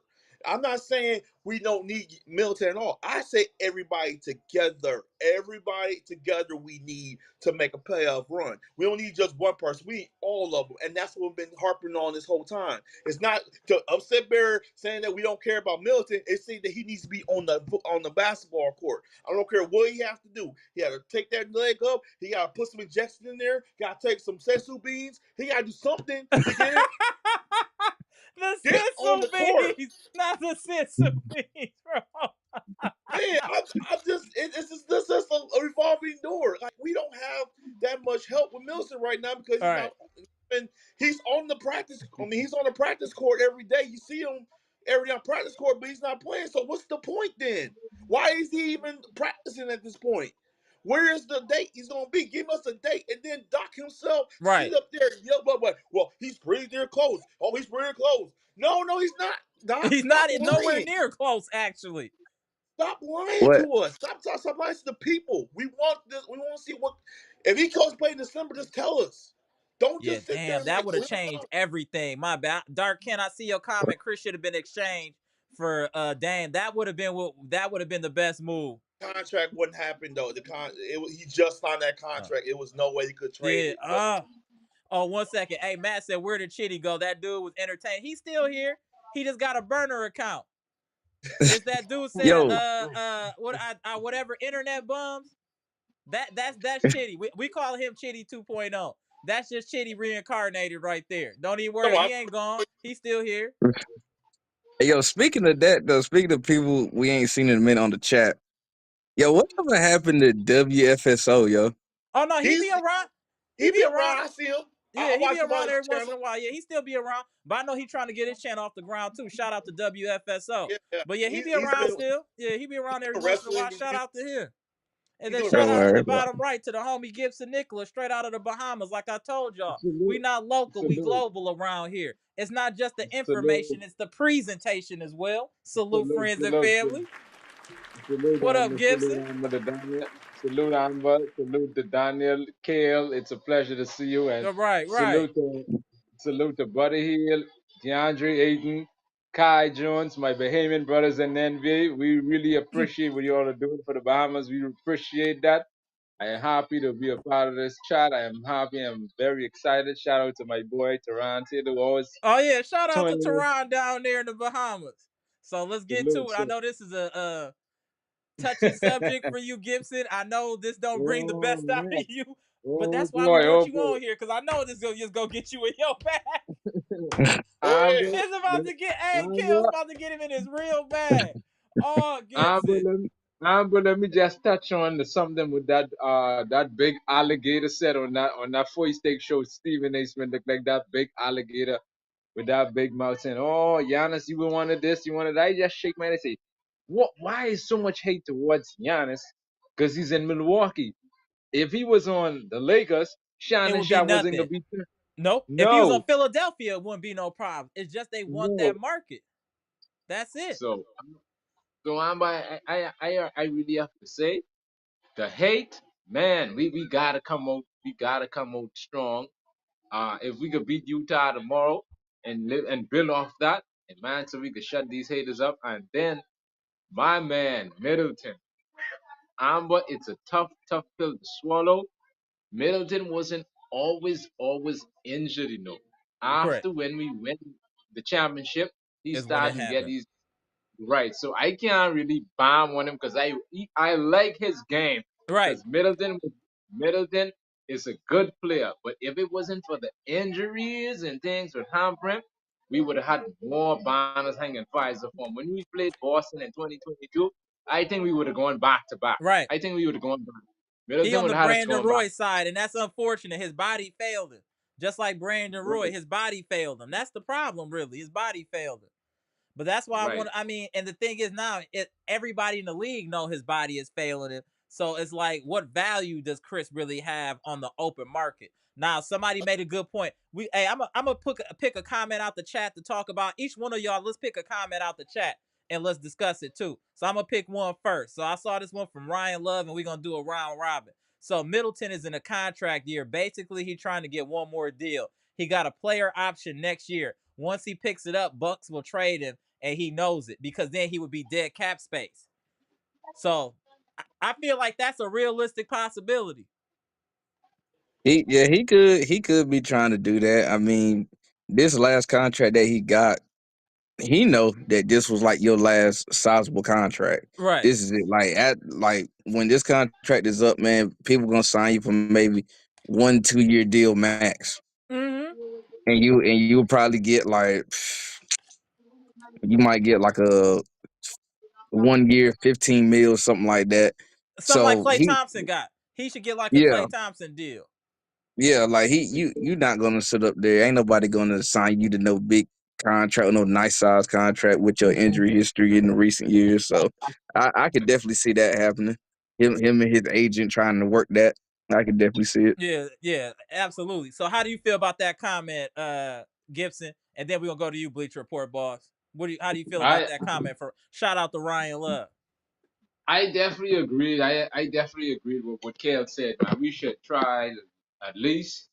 I'm not saying we don't need Middleton at all. I say everybody together. Everybody together we need to make a playoff run. We don't need just one person. We need all of them. And that's what we've been harping on this whole time. It's not to upset Bear saying that we don't care about Middleton. It's saying that he needs to be on the basketball court. I don't care what he has to do. He got to take that leg up. He got to put some injections in there. Got to take some sensu beans. He got to do something to get it. The Get on sensu the court. beans, not the sensu beans, bro. Man, I'm just it's just a revolving door. Like we don't have that much help with Milson right now because All he's right. not. And he's on the practice. I mean, he's on the practice court every day. You see him every day on practice court, but he's not playing. So what's the point then? Why is he even practicing at this point? Where is the date he's gonna be? Give us a date, and then Doc himself Right. sit up there and yell, but well, he's pretty near close. Oh, he's pretty close. No, he's not. Doc, He's stop not nowhere lying. near close, actually. Stop lying What? to us. Stop lying to the people. We want this. We want to see what. If he goes play in December, just tell us. Don't Yeah, just sit there damn, and that like would have changed everything. My bad. Dark Ken, I see your comment. Chris should have been exchanged for Dame. That would have been the best move. contract wouldn't happen though. He just signed that Uh, contract. It was no way he could trade yeah. it. But Oh, 1 second. Hey, Matt said, where did Chitty go? That dude was entertained. He's still here. He just got a burner account. Is that dude said Yo, whatever internet bums? That's Chitty. We call him Chitty 2.0. That's just Chitty reincarnated right there. Don't even no, worry. He ain't gone. He's still here. hey, yo, speaking of that though, speaking of people we ain't seen in a minute on the chat, yo, whatever happened to WFSO, yo? Oh no, he be he's around. He he be be around. around. I see him. Yeah, I he be watch him on around his every once in channel. a while. Yeah, he still be around. But I know he trying to get his channel off the ground too. Shout out to WFSO. Yeah, But yeah, he be he's around been still. Yeah, he be around every once in a while. wrestling. Shout out to him. And He's then doing shout Don't out wrestling. in worry the about bottom right to the homie Gibson Nicholas, straight out of the Bahamas. Like I told y'all, we Salute, not local, we salute, global around here. It's not just the salute, information, it's the presentation as well. Salute salute, friends and salute, family. salute, What up, salute, Gibson? Amber to Daniel. Salute, Amber. Salute to Daniel. Kale, it's a pleasure to see you. And Right. salute to Buddy Hill, DeAndre Ayton, Kai Jones, my Bahamian brothers in the NBA. We really appreciate what you all are doing for the Bahamas. We appreciate that. I am happy to be a part of this chat. I am happy. I'm very excited. Shout out to my boy, Tarante, who always Oh yeah, shout out to tuning in. Tehran down there in the Bahamas. So let's get Salute. to it. I know this is a touchy subject for you, Gibson. I know this don't bring the Oh best out of man. you, but Oh that's why we boy. brought Oh you boy. on here because I know this gonna just go get you in your bag. Oh Amber, yeah. It's about to get, hey, Kale's Amber, about to get him in his real bag. Oh, Amber, Gibson. Amber, let me just touch on something with that big alligator set on that Foy Steak show. Stephen A. Smith looked like that big alligator with that big mouth saying, "Oh, Giannis, you wanted this, you wanted that." I just shake my head and say, "What? Why is so much hate towards Giannis? Because he's in Milwaukee. If he was on the Lakers, It Shannon would be Sharp wasn't nothing. gonna be there. Nope. If he was on No, Philadelphia, it wouldn't be no problem. It's just they want no." that market. That's it. So, Amber, I really have to say, the hate, man, we gotta come out. We gotta come out strong. If we could beat Utah tomorrow and live and build off that, and man, so we could shut these haters up. And then my man Middleton, Amber, it's a tough pill to swallow. Middleton wasn't always injured, you know. Correct. After when we win the championship, he Is when it started to get happened. these. Right. So I can't really bomb on him because I like his game Right. because Middleton is a good player. But if it wasn't for the injuries and things with hamstring, we would have had more banners hanging Pfizer for him. When we played Boston in 2022, I think we would have gone back to back. Right. I think we would have gone back. He Middleton on would the have had us Brandon going back. Roy side, and that's unfortunate. His body failed him. Just like Brandon Roy, Right. his body failed him. That's the problem, really. His body failed him. But that's why I Right. want. I mean, and the thing is now, everybody in the league know his body is failing him. So it's like, what value does Khris really have on the open market? Now, somebody made a good point. Hey, I'm gonna pick a comment out the chat to talk about each one of y'all. Let's pick a comment out the chat and let's discuss it too. So I'm gonna pick one first. So I saw this one from Ryan Love, and we're gonna do a round robin. So Middleton is in a contract year. Basically, he's trying to get one more deal. He got a player option next year. Once he picks it up, Bucks will trade him, and he knows it because then he would be dead cap space. So I feel like that's a realistic possibility. He could be trying to do that. I mean, this last contract that he got, he know that this was like your last sizable contract. Right. This is it. Like when this contract is up, man, people gonna sign you for maybe 1-2 year deal max, Mm-hmm. and you'll probably get like you might get like a 1 year 15 mil something like that. Something like So Klay he Thompson got. He should get like a yeah Klay Thompson deal. yeah like you not gonna sit up there. Ain't nobody gonna sign you to no big contract, no nice size contract with your injury history in the recent years. So I could definitely see that happening. Him and his agent trying to work that. I could definitely see it. Yeah, yeah, absolutely. So how do you feel about that comment, Gibson? And then we're gonna go to you, Bleacher Report boss. How do you feel about I that comment? For shout out to Ryan Love. I definitely agreed. I definitely agreed with what Kale said, man. We should try at least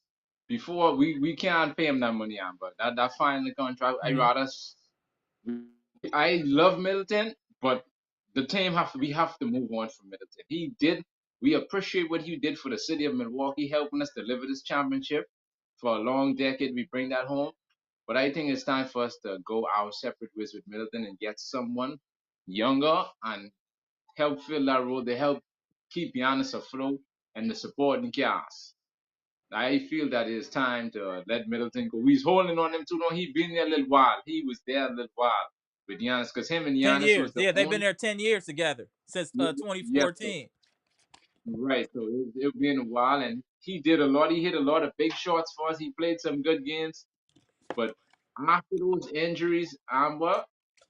before we can't pay him that money on, but that final contract, I Mm-hmm. rather I love Middleton, but we have to move on from Middleton. We appreciate what he did for the city of Milwaukee, helping us deliver this championship for a long decade. We bring that home. But I think it's time for us to go our separate ways with Middleton and get someone younger and help fill that role. They help keep Giannis afloat and the supporting cast. I feel that it's time to let Middleton go. He's holding on him too long. He been there a little while. He was there a little while with Giannis because him and 10 Giannis years. was the Yeah, they've been only. there 10 years together since Yes, so, 2014. right. So it's been a while, and he did a lot. He hit a lot of big shots for us. He played some good games, but after those injuries, Amber,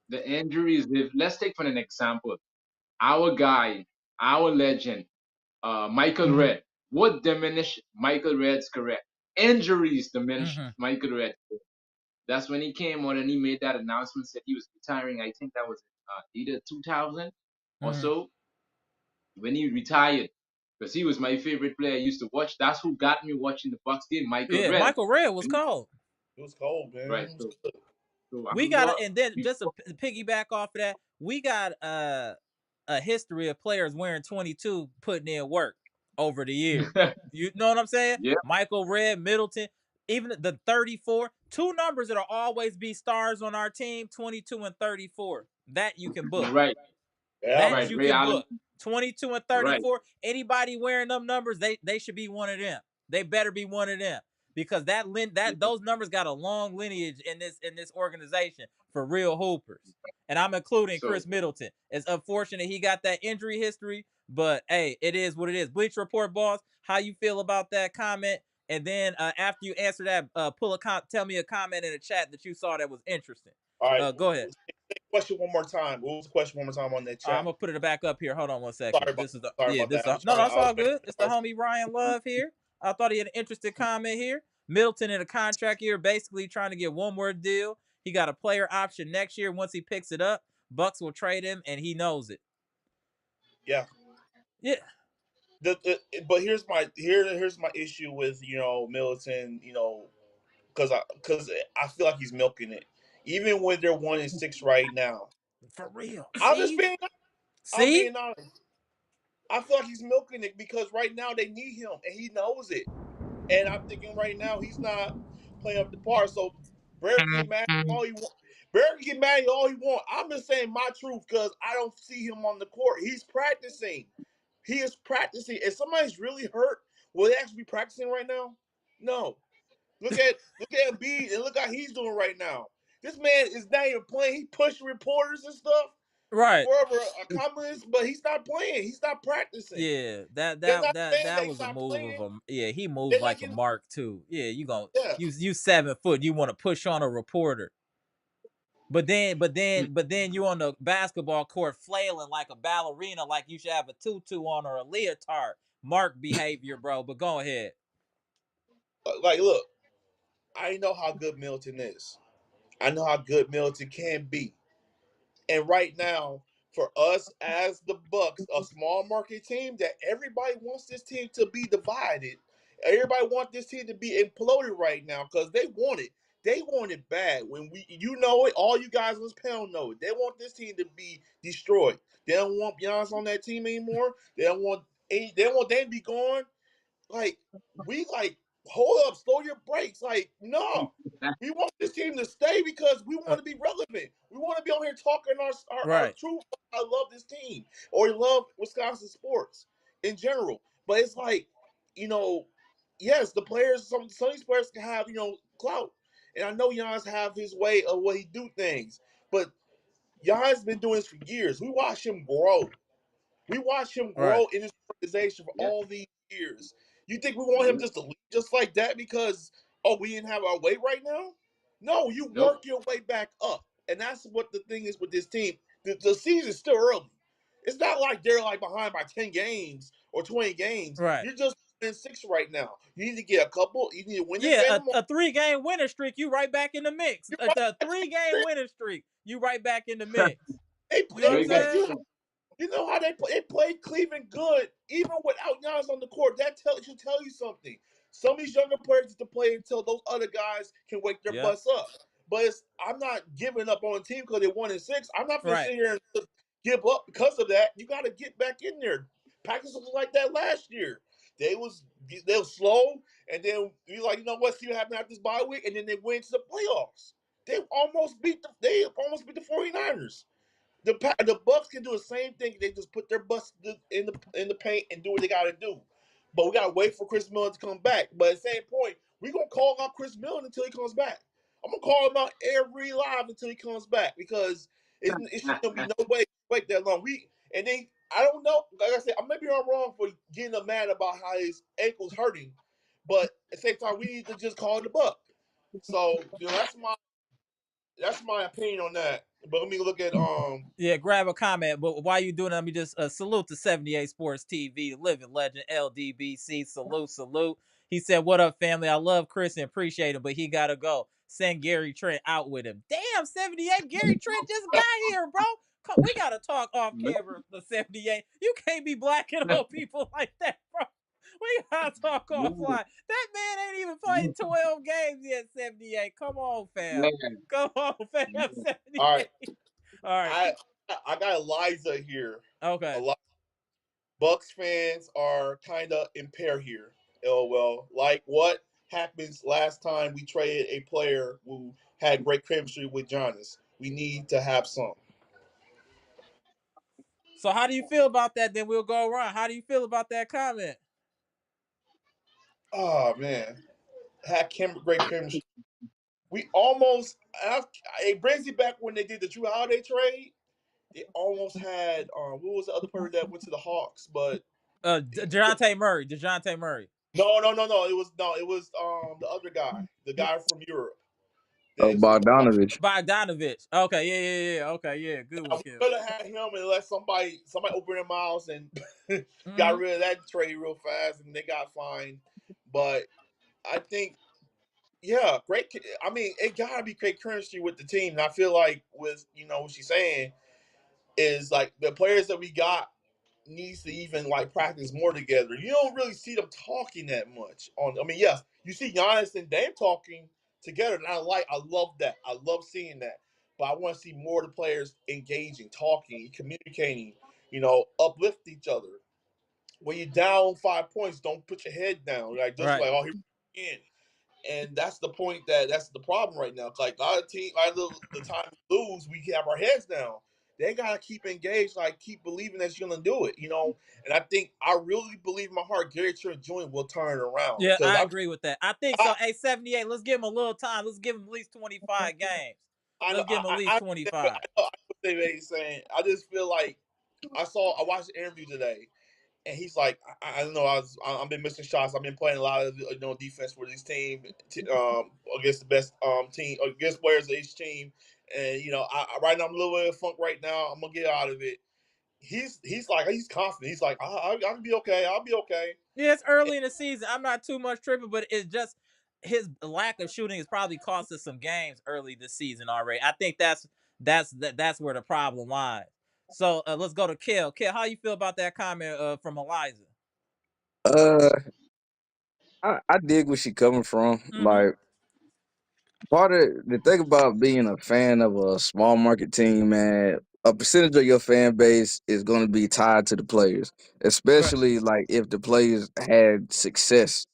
the injuries. Let's take for an example, our guy, our legend, Michael Redd. What diminished Michael Redd's career? Injuries diminished Mm-hmm. Michael Redd. That's when he came on and he made that announcement, said he was retiring. I think that was either 2000 or Mm-hmm. so when he retired. Because he was my favorite player I used to watch. That's who got me watching the Bucks game, Michael Yeah, Redd. Michael Redd was cold. It was cold, Right. man. So We I'm got not. to, and then just to piggyback off of that, we got a history of players wearing 22 putting in work over the years. You know what I'm saying? Yeah. Michael Redd, Middleton, even the 34, two numbers that'll always be stars on our team, 22 and 34. That you can book. Right. Yeah, That Right. you Ray can Allen. book. 22 and Right. 34. Anybody wearing them numbers, they should be one of them. They better be one of them. Because those numbers got a long lineage in this organization for real hoopers. And I'm including So Khris Middleton. It's unfortunate he got that injury history, but hey, it is what it is. Bleach Report boss, how you feel about that comment? And then after you answer that, tell me a comment in the chat that you saw that was interesting. all right. Go ahead. Question one more time. What was the question one more time on that I'm chat? gonna put it back up here. Hold on one Sorry second. about This is the sorry yeah. about This that. I'm no, trying. that's I was all trying good. to It's the type. homie Ryan Love here. I thought he had an interesting comment here. Middleton in a contract year, basically trying to get one more deal. He got a player option next year. Once he picks it up, Bucks will trade him, and he knows it. Yeah. Yeah, But here's my issue with Middleton. Because I feel like he's milking it. Even when they're 1-6 right now, for real. I'm just See, being I'm see, being honest. I feel like he's milking it because right now they need him and he knows it. And I'm thinking right now he's not playing up the par. So Bear can get mad all he want. Bear can get mad all he want. I'm just saying my truth because I don't see him on the court. He's practicing. He is practicing. If somebody's really hurt, will they actually be practicing right now? No. Look at Embiid and look how he's doing right now. This man is not even playing. He pushing reporters and stuff right. for accomplishments, but he's not playing. He's not practicing. Yeah, that They're that not that saying that that he's was a not move of playing. him. Yeah, he moved They're not like a getting. mark too. Yeah, you Yeah, you 7 foot. You want to push on a reporter. But then you on the basketball court flailing like a ballerina, like you should have a tutu on or a leotard. Mark behavior, bro. But go ahead. Like, look, I know how good Middleton is. I know how good Middleton can be. And right now, for us as the Bucks, a small market team, that everybody wants this team to be divided. Everybody wants this team to be imploded right now because they want it. They want it bad. When you know it, all you guys on this panel know it. They want this team to be destroyed. They don't want Giannis on that team anymore. They don't want Dame to be gone. Like, we hold up, slow your brakes. Like, no. We want this team to stay because we want to be relevant. We want to be on here talking our Right. truth. I love this team or love Wisconsin sports in general. But it's like, you know, yes, the players, some of these players can have, clout. And I know Giannis have his way of what he do things. But Giannis been doing this for years. We watch him grow. We watched him Right. grow in this organization for Yeah. all these years. You think we want him just to leave just like that because we didn't have our way right now? No, you Nope. work your way back up, and that's what the thing is with this team. The season's still early. It's not like they're like behind by 10 games or 20 games. Right. You're just in six right now. You need to get a couple. You need to win this Yeah, game a, tomorrow. a 3 game winning streak, you right back in the mix. You're The right. 3 game winning streak, you right back in the mix. They, You know what they I'm Bring play it saying? good. down. You know how they play? They played Cleveland good, even without Giannis on the court. Should tell you something. Some of these younger players get to play until those other guys can wake their Yeah. butts up. But I'm not giving up on the team because they 1-6. I'm not going to Right. sit here and just give up because of that. You got to get back in there. Packers was like that last year. They was slow, and then you like, you know what? See what happened after this bye week, and then they went to the playoffs. They almost beat the 49ers. The Bucks can do the same thing. They just put their butts in the paint and do what they got to do. But we got to wait for Khris Middleton to come back. But at the same point, we're going to call out Khris Middleton until he comes back. I'm going to call him out every live until he comes back because it should be no way to wait that long. And then I don't know. Like I said, maybe I'm wrong for getting mad about how his ankle's hurting, but at the same time, we need to just call it a buck. So that's my opinion on that. But let me look at Yeah, grab a comment. But while you doing it, let me just salute to 78 Sports TV, the living legend, LDBC. Salute, salute. He said, "What up, family? I love Chris and appreciate him, but he gotta go. Send Gary Trent out with him." Damn, 78. Gary Trent just got here, bro. We gotta talk off Nope. camera. The 78. You can't be blacking on people like that, bro. We gotta talk offline. That man ain't even played 12 games yet. 78. Come on, fam. Man, Come on, fam. all right. 78. All right. I got Eliza here. A Okay. lot Bucks fans are kind of impaired here. LOL. Like what happens last time we traded a player who had great chemistry with Giannis? We need to have some. So how do you feel about that? Then we'll go around. How do you feel about that comment? Oh man, great chemistry. We almost. It brings me back when they did the Drew Holiday trade. They almost had. What was the other player that went to the Hawks? But Dejounte Murray. Dejounte Murray. no. It was the other guy, the guy from Europe. That was in the Hawks. Bogdanovich. Bogdanovich. Okay, yeah. Okay, yeah. Good one, We Kim. could have had him and let somebody open their mouths and got Hmm. rid of that trade real fast, and they got fined. But I think, yeah, great. I mean, it gotta be great chemistry with the team. And I feel like with what she's saying is like the players that we got needs to even like practice more together. You don't really see them talking that much. I mean, yes, you see Giannis and Dame talking together, and I love that. I love seeing that. But I want to see more of the players engaging, talking, communicating. Uplift each other. When you're down 5 points, don't put your head down. Like just Right. like, here we go again. And that's the point that's the problem right now. Like a lot of teams, the time we lose, we have our heads down. They gotta keep engaged, like keep believing that you're gonna do it. And I really believe in my heart, Gary Trent Jr. will turn it around Yeah, because I agree with that. I think so. I, Hey, 78. Let's give him a little time. Let's give him at least 25 games. I know, Let's give him at least 25. I know what he's saying. I just feel like I watched the interview today, and he's like, I don't know. I've been missing shots. I've been playing a lot of defense for this team against the best team against players of each team. And right now I'm a little bit of funk right now. I'm gonna get out of it. He's confident. He's like, I'll be okay. I'll be okay. Yeah, it's early in the season. I'm not too much tripping, but it's just his lack of shooting has probably cost us some games early this season already. I think that's where the problem lies. So let's go to Kel. Kel, how you feel about that comment from Eliza? Uh, I dig where she coming from. Mm-hmm. Like, part of the thing about being a fan of a small market team, man, a percentage of your fan base is going to be tied to the players, Right. especially like if the players had success,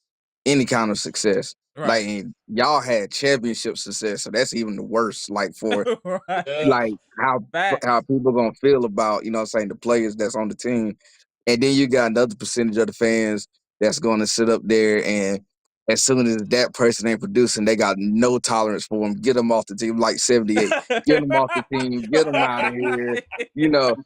any kind of success. Right. Like, and y'all had championship success, so that's even the worst. Like, for Right. Yeah. like how Facts. people gonna feel about, saying, the players that's on the team. And then you got another percentage of the fans that's gonna sit up there, and as soon as that person ain't producing, they got no tolerance for them. Get them off the team, like 78. Get them off the team. Get them out of here. You know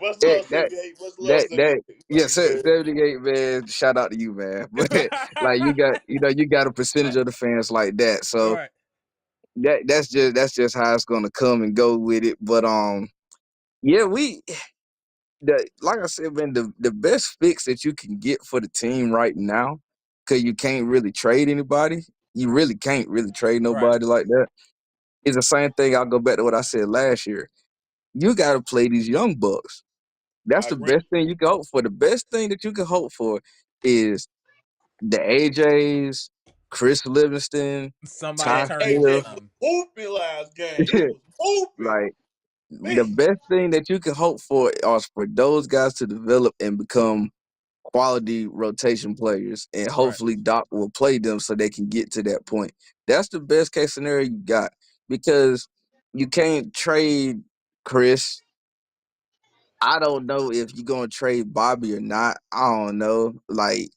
Much that love, that 78. Much love, that 78. that Like yeah, you said. 78, man. Shout out to you, man. But like, you got a percentage of the fans like that. So Right. that's just how it's gonna come and go with it. But yeah, like I said, man, the best fix that you can get for the team right now, because you can't really trade anybody. You really can't really trade Right. nobody like that. It's the same thing. I'll go back to what I said last year. You got to play these young bucks. That's I the agree. best thing you can hope for. The best thing that you can hope for is the AJs, Chris Livingston, Somebody Ty Man, turn into AJ Smith. was something. hooping last game. He was hooping. Like, the Man. best thing that you can hope for is for those guys to develop and become quality rotation players, and Right. hopefully Doc will play them so they can get to that point. That's the best case scenario you got, because you can't trade Chris. I don't know if you're gonna trade Bobby or not. I don't know. Like,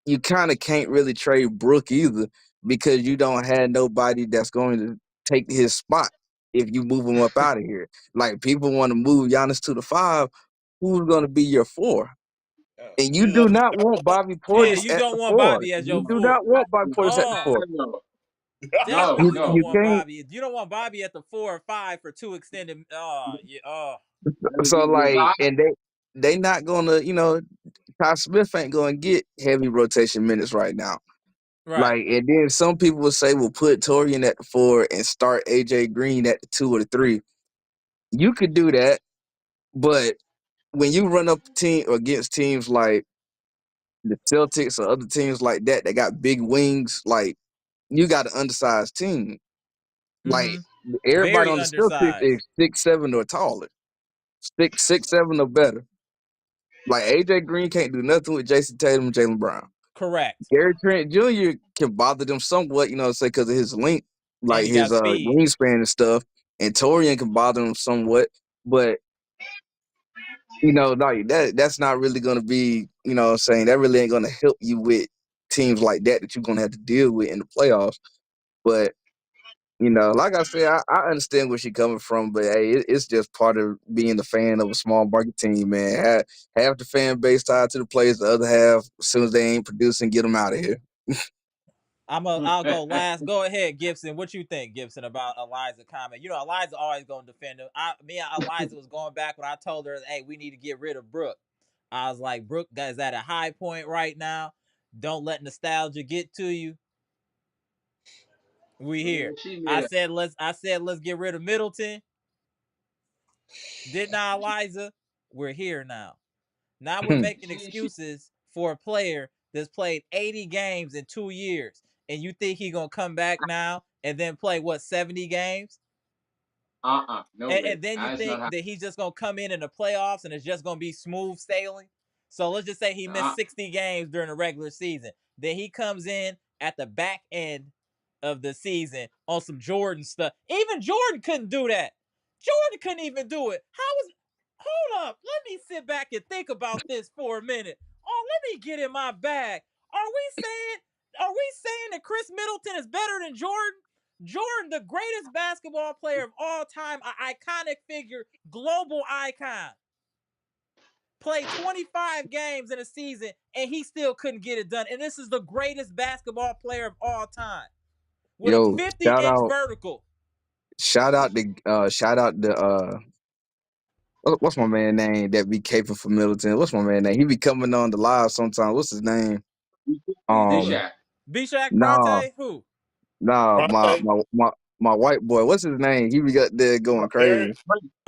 you kind of can't really trade Brook either, because you don't have nobody that's going to take his spot if you move him up out of here. Like, people want to move Giannis to the 5. Who's going to be your 4? And you You do know, not want Bobby Yeah, Portis you at don't the want 4. Bobby as You your do four. not want Bobby Portis at the Oh, 4. No, no, definitely don't You no. want can't. Bobby. You don't want Bobby at the 4 or 5 for 2 extended. Oh, yeah. Oh, So, like, Why? and they not gonna, Ty Smith ain't gonna get heavy rotation minutes right now. right. Like, and then some people will say, "Well, put Torian at the 4 and start AJ Green at the 2 or the 3." You could do that, but when you run up team against teams like the Celtics or other teams like that got big wings, like, you got an undersized team. Like, Mm-hmm. everybody Very on the Celtics undersized. is 6'7" or taller, 6'7" or better. Like, AJ Green can't do nothing with Jason Tatum and Jalen Brown. Correct. Gary Trent Jr. can bother them somewhat, say, because of his length, And like he his got speed. wingspan and stuff. And Torian can bother them somewhat, but like that's not really gonna be, what I'm saying, that really ain't gonna help you with teams like that you're gonna have to deal with in the playoffs. But like I said, I understand where she's coming from, but hey, it's just part of being a fan of a small market team, man. Half the fan base tied to the players, the other half, as soon as they ain't producing, get them out of here. I'll go last. Go ahead, Gibson. What you think, Gibson, about Eliza comment? Eliza always gonna defend him. Me and Eliza was going back when I told her, hey, we need to get rid of Brooke. I was like, Brooke is at a high point right now. Don't let nostalgia get to you. We here. She made it. I said let's get rid of Middleton. Didn't I, Eliza? We're here now. Now we're making She excuses for a player that's played 80 games in 2 years. And you think he gonna come back now and then play what, 70 games? no And, way. and then you That's not think that he's just gonna come in the playoffs and it's just gonna be smooth sailing. So let's just say he missed happening. 60 games during the regular season. Then he comes in at the back end of the season on some Jordan stuff. Even Jordan couldn't do that. Jordan couldn't even do it. How was Hold up. Let me sit back and think about this for a minute. Oh, let me get in my bag. Are we saying that Khris Middleton is better than Jordan? Jordan, the greatest basketball player of all time, an iconic figure, global icon, played 25 games in a season and he still couldn't get it done. And this is the greatest basketball player of all time with a Yo, 50-inch vertical. shout out the what's my man name that be caping for Middleton? What's my man name? He be coming on the live sometimes. What's his name? Um, D-Shack. B-Shack no, Bronte, who? no, my Bronte, my my my white boy. What's his name? He be up there going Barrett. crazy.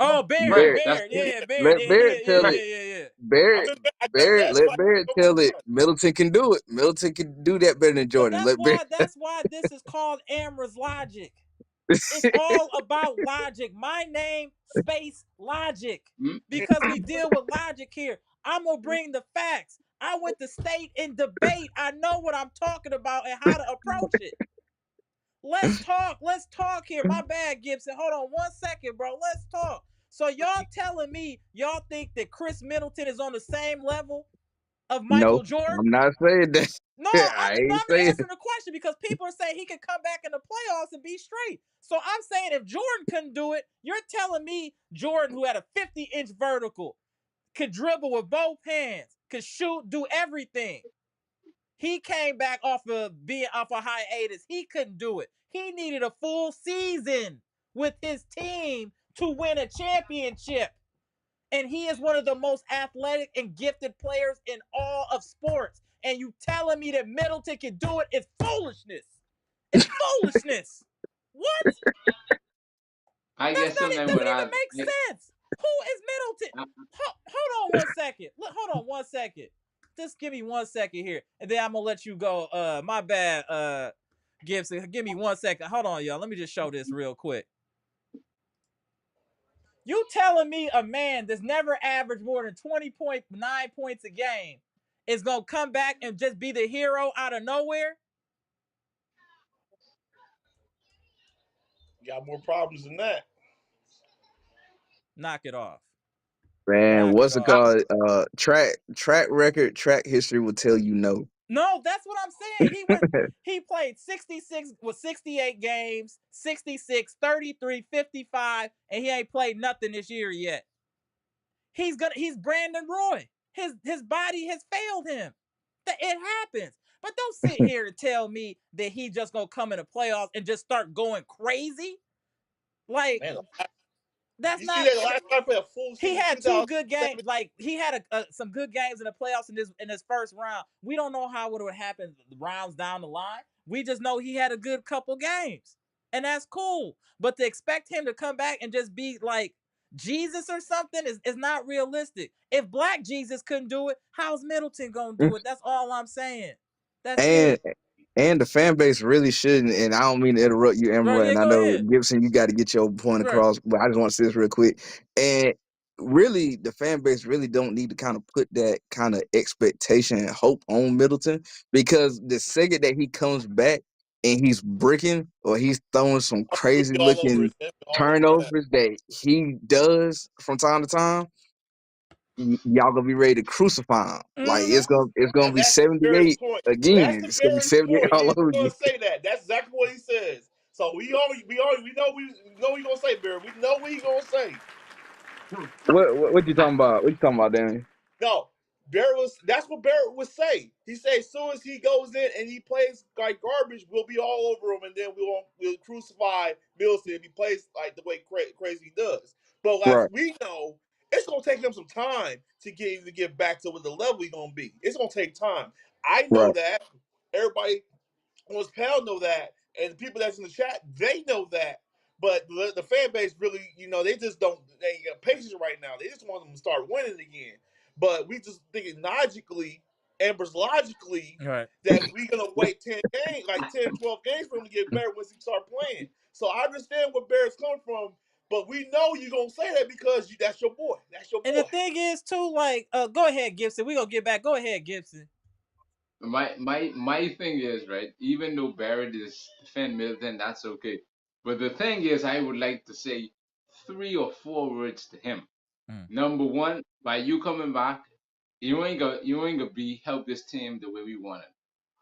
Oh, Barrett, Brent, Barrett, that's Barrett, Brent. yeah, Barrett, let yeah, yeah, Barrett yeah, tell Brent. it. yeah, yeah, yeah. Barrett, I'm in. Barrett, That's let why. Barrett tell it. Middleton can do it. Middleton can do that better than But Jordan. Let Barrett. that's why this is called Amra's logic. It's all about logic. My name, space logic. Mm, Because we deal with logic here. I'm gonna bring the facts. I went to state and debate. I know what I'm talking about and how to approach it. Let's talk. Let's talk here. My bad, Gibson. Hold on 1 second, bro. Let's talk. So y'all telling me y'all think that Khris Middleton is on the same level of No, Michael Jordan? I'm not saying that. No, I I'm ain't saying. answering the question because people are saying he could come back in the playoffs and be straight. So I'm saying if Jordan couldn't do it, you're telling me Jordan, who had a 50-inch vertical, could dribble with both hands, could shoot, do everything. He came back off of being off a hiatus. He couldn't do it. He needed a full season with his team to win a championship. And he is one of the most athletic and gifted players in all of sports. And you telling me that Middleton can do it is foolishness. It's foolishness. What? I That's guess not it. sometimes Doesn't when even make sense. Who is Middleton? I, Hold on 1 second. Hold on 1 second. Just give me 1 second here, and then I'm gonna let you go. My bad, Gibson. Give me 1 second. Hold on, y'all. Let me just show this real quick. You telling me a man that's never averaged more than 20.9 points a game is gonna come back and just be the hero out of nowhere? Got more problems than that. Knock it off. Man, Knock it what's it off. called? Track record, track history will tell you no. No, that's what I'm saying. He played 66 with 68 games, 66, 33, 55, and he ain't played nothing this year yet. He's Brandon Roy. His body has failed him. It happens. But don't sit here and tell me that he just gonna come in the playoffs and just start going crazy. Like, Man, that's you see not. that the last time I played a full He season, had two good games. 2007. Like, he had some good games in the playoffs in his first round. We don't know how it would happen rounds down the line. We just know he had a good couple games, and that's cool. But to expect him to come back and just be like Jesus or something is not realistic. If Black Jesus couldn't do it, how's Middleton gonna do it? That's all I'm saying. That's and it. and the fan base really shouldn't. And I don't mean to interrupt you, Right? Emerald. Yeah, And I go know ahead. Gibson, you got to get your point Right. across. But I just want to say this real quick. And really, the fan base really don't need to kind of put that kind of expectation and hope on Middleton, because the second that he comes back and he's bricking or he's throwing some Oh, it'll crazy be all over looking it. It'll be all over that. turnovers that he does from time to time, y'all gonna be ready to crucify him. Like Mm-hmm. it's gonna And be that's the Bears' 78 point. That's again. the It's gonna be Bears' 78 point. all He's over gonna again. say that. That's exactly what he says. So we know what he gonna say, Bear. We know what he gonna say. What you talking about? What you talking about, Danny? No, Barrett was. That's what Barrett would say. He said as soon as he goes in and he plays like garbage, we'll be all over him, and then we'll crucify Milton if he plays like the way crazy he does. But as Right, we know, it's gonna take him some time to get back to what the level he's gonna be. It's gonna take time. I know right. that. Everybody on his panel know that, and the people that's in the chat, they know that. But the fan base really, they just don't. They ain't got patience right now. They just want them to start winning again. But we just thinking logically, Amber's logically, Right. that we gonna wait 10 games, like 10, 12 games for him to get better once he start playing. So I understand where Bears come from, but we know you're gonna say that because that's your boy. That's your And the boy. thing is too, like, go ahead, Gibson. We gonna get back. Go ahead, Gibson. my thing is, right, even though Barrett is defend Middleton, that's okay. But the thing is, I would like to say 3 or 4 words to him. Mm. Number one, by you coming back, you ain't gonna be help this team the way we want it.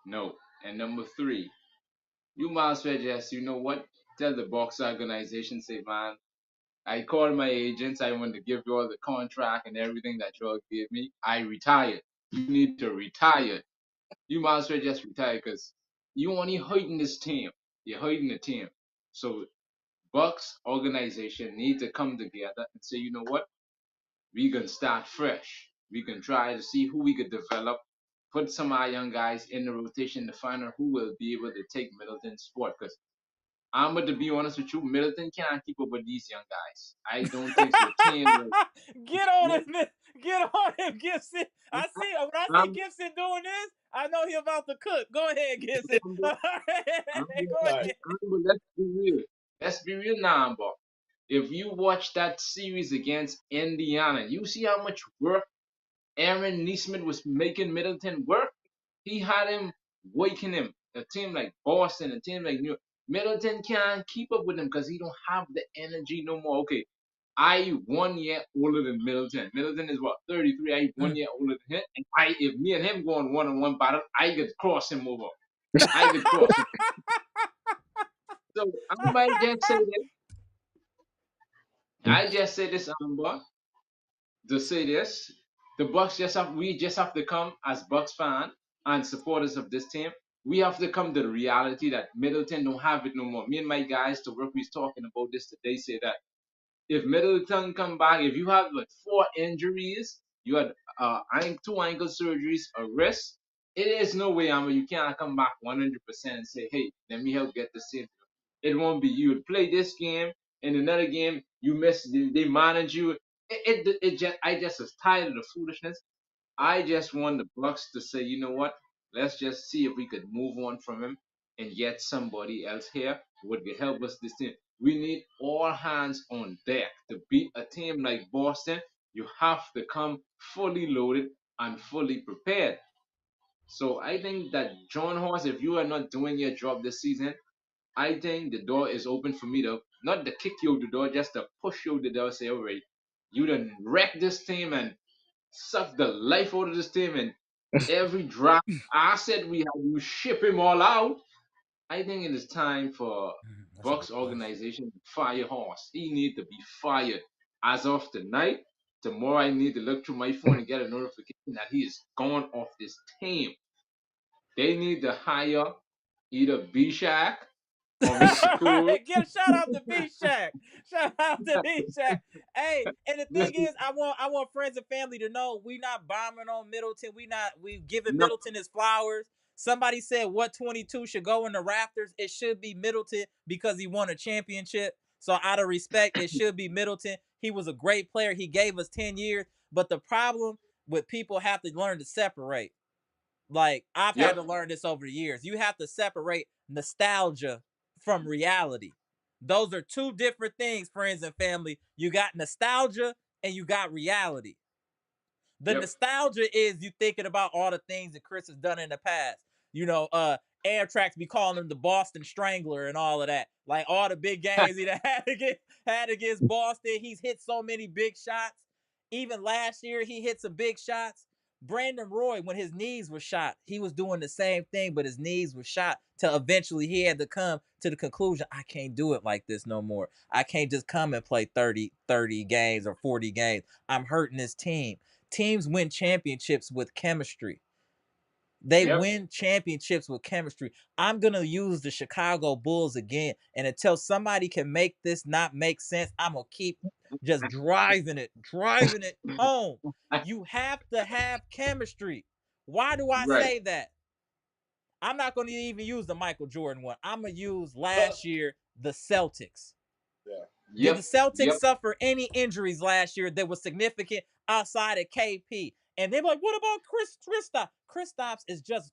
No. And number three, you might as well just, you know what, tell the box organization, say, man, I called my agents, I want to give you all the contract and everything that you all gave me. I retired. You need to retire. You might as well just retire because you only hurting this team. You're hurting the team. So Bucks organization need to come together and say, you know what? We can start fresh. We can try to see who we could develop, put some of our young guys in the rotation to find out who will be able to take Middleton's spot. Because I'm going to be honest with you, Middleton can't keep up with these young guys. I don't think so. Team like Get on him. Get on him, Gibson. I see when I see I'm, Gibson doing this, I know he about to cook. Go ahead, Gibson. I'm, Go I'm, Right. ahead. let's be real. Let's be real now, Amber. If you watch that series against Indiana, you see how much work Aaron Neesmith was making Middleton work. He had him waking him. A team like Boston, a team like New York, Middleton can't keep up with him because he don't have the energy no more. Okay, I 1 year older than Middleton. Middleton is what 33. I 1 year older than him. And if me and him go on one-on-one battle, I could cross him over. I could cross him. So I might just say this. I just say this, Amber, to say this. The Bucks we just have to come as Bucks fan and supporters of this team. We have to come to the reality that Middleton don't have it no more. Me and my guys to work, we was talking about this today. Say that if Middleton come back, if you have like 4 injuries, you had two ankle surgeries, a wrist, it is no way, you can't come back 100% and say, hey, let me help get this team. It won't be you. Would play this game, in another game you miss. They manage you. I just was tired of the foolishness. I just want the Bucks to say, you know what? Let's just see if we could move on from him and get somebody else here who would help us this team. We need all hands on deck to beat a team like Boston. You have to come fully loaded and fully prepared. So I think that John Horst, if you are not doing your job this season, I think the door is open for me to not to kick you out the door, just to push you out the door. Say, all right, you done wreck this team and suck the life out of this team, and every draft I said we have you ship him all out. I think it is time for That's a Bucks good question. organization to fire Horse. He need to be fired as of tonight. Tomorrow I need to look through my phone and get a notification that he is gone off this team. They need to hire either B-Shack or Mr. Cool. Give shout out to B Shack. Shout out to B Shack. Hey, and the thing is, I want friends and family to know we not bombing on Middleton. We giving No, Middleton his flowers. Somebody said what 22 should go in the rafters. It should be Middleton because he won a championship. So out of respect, it should be Middleton. He was a great player. He gave us 10 years. But the problem with people have to learn to separate. Like I've had yep, to learn this over the years. You have to separate nostalgia from reality. Those are two different things, friends and family. You got nostalgia and you got reality. The yep. nostalgia is you thinking about all the things that Khris has done in the past. You know, Amtrak's be calling him the Boston Strangler and all of that. Like all the big games he had against Boston. He's hit so many big shots. Even last year, he hit some big shots. Brandon Roy, when his knees were shot, he was doing the same thing, but his knees were shot. Till eventually he had to come to the conclusion, I can't do it like this no more. I can't just come and play 30 games or 40 games. I'm hurting this team. Teams win championships with chemistry. They Yep. win championships with chemistry. I'm going to use the Chicago Bulls again. And until somebody can make this not make sense, I'm going to keep just driving it home. You have to have chemistry. Why do I Right. say that? I'm not going to even use the Michael Jordan one. I'm going to use last year, the Celtics. Yeah. Did Yep. the Celtics Yep. suffer any injuries last year that was significant outside of KP? And they're like, what about Kristaps? Kristaps is just,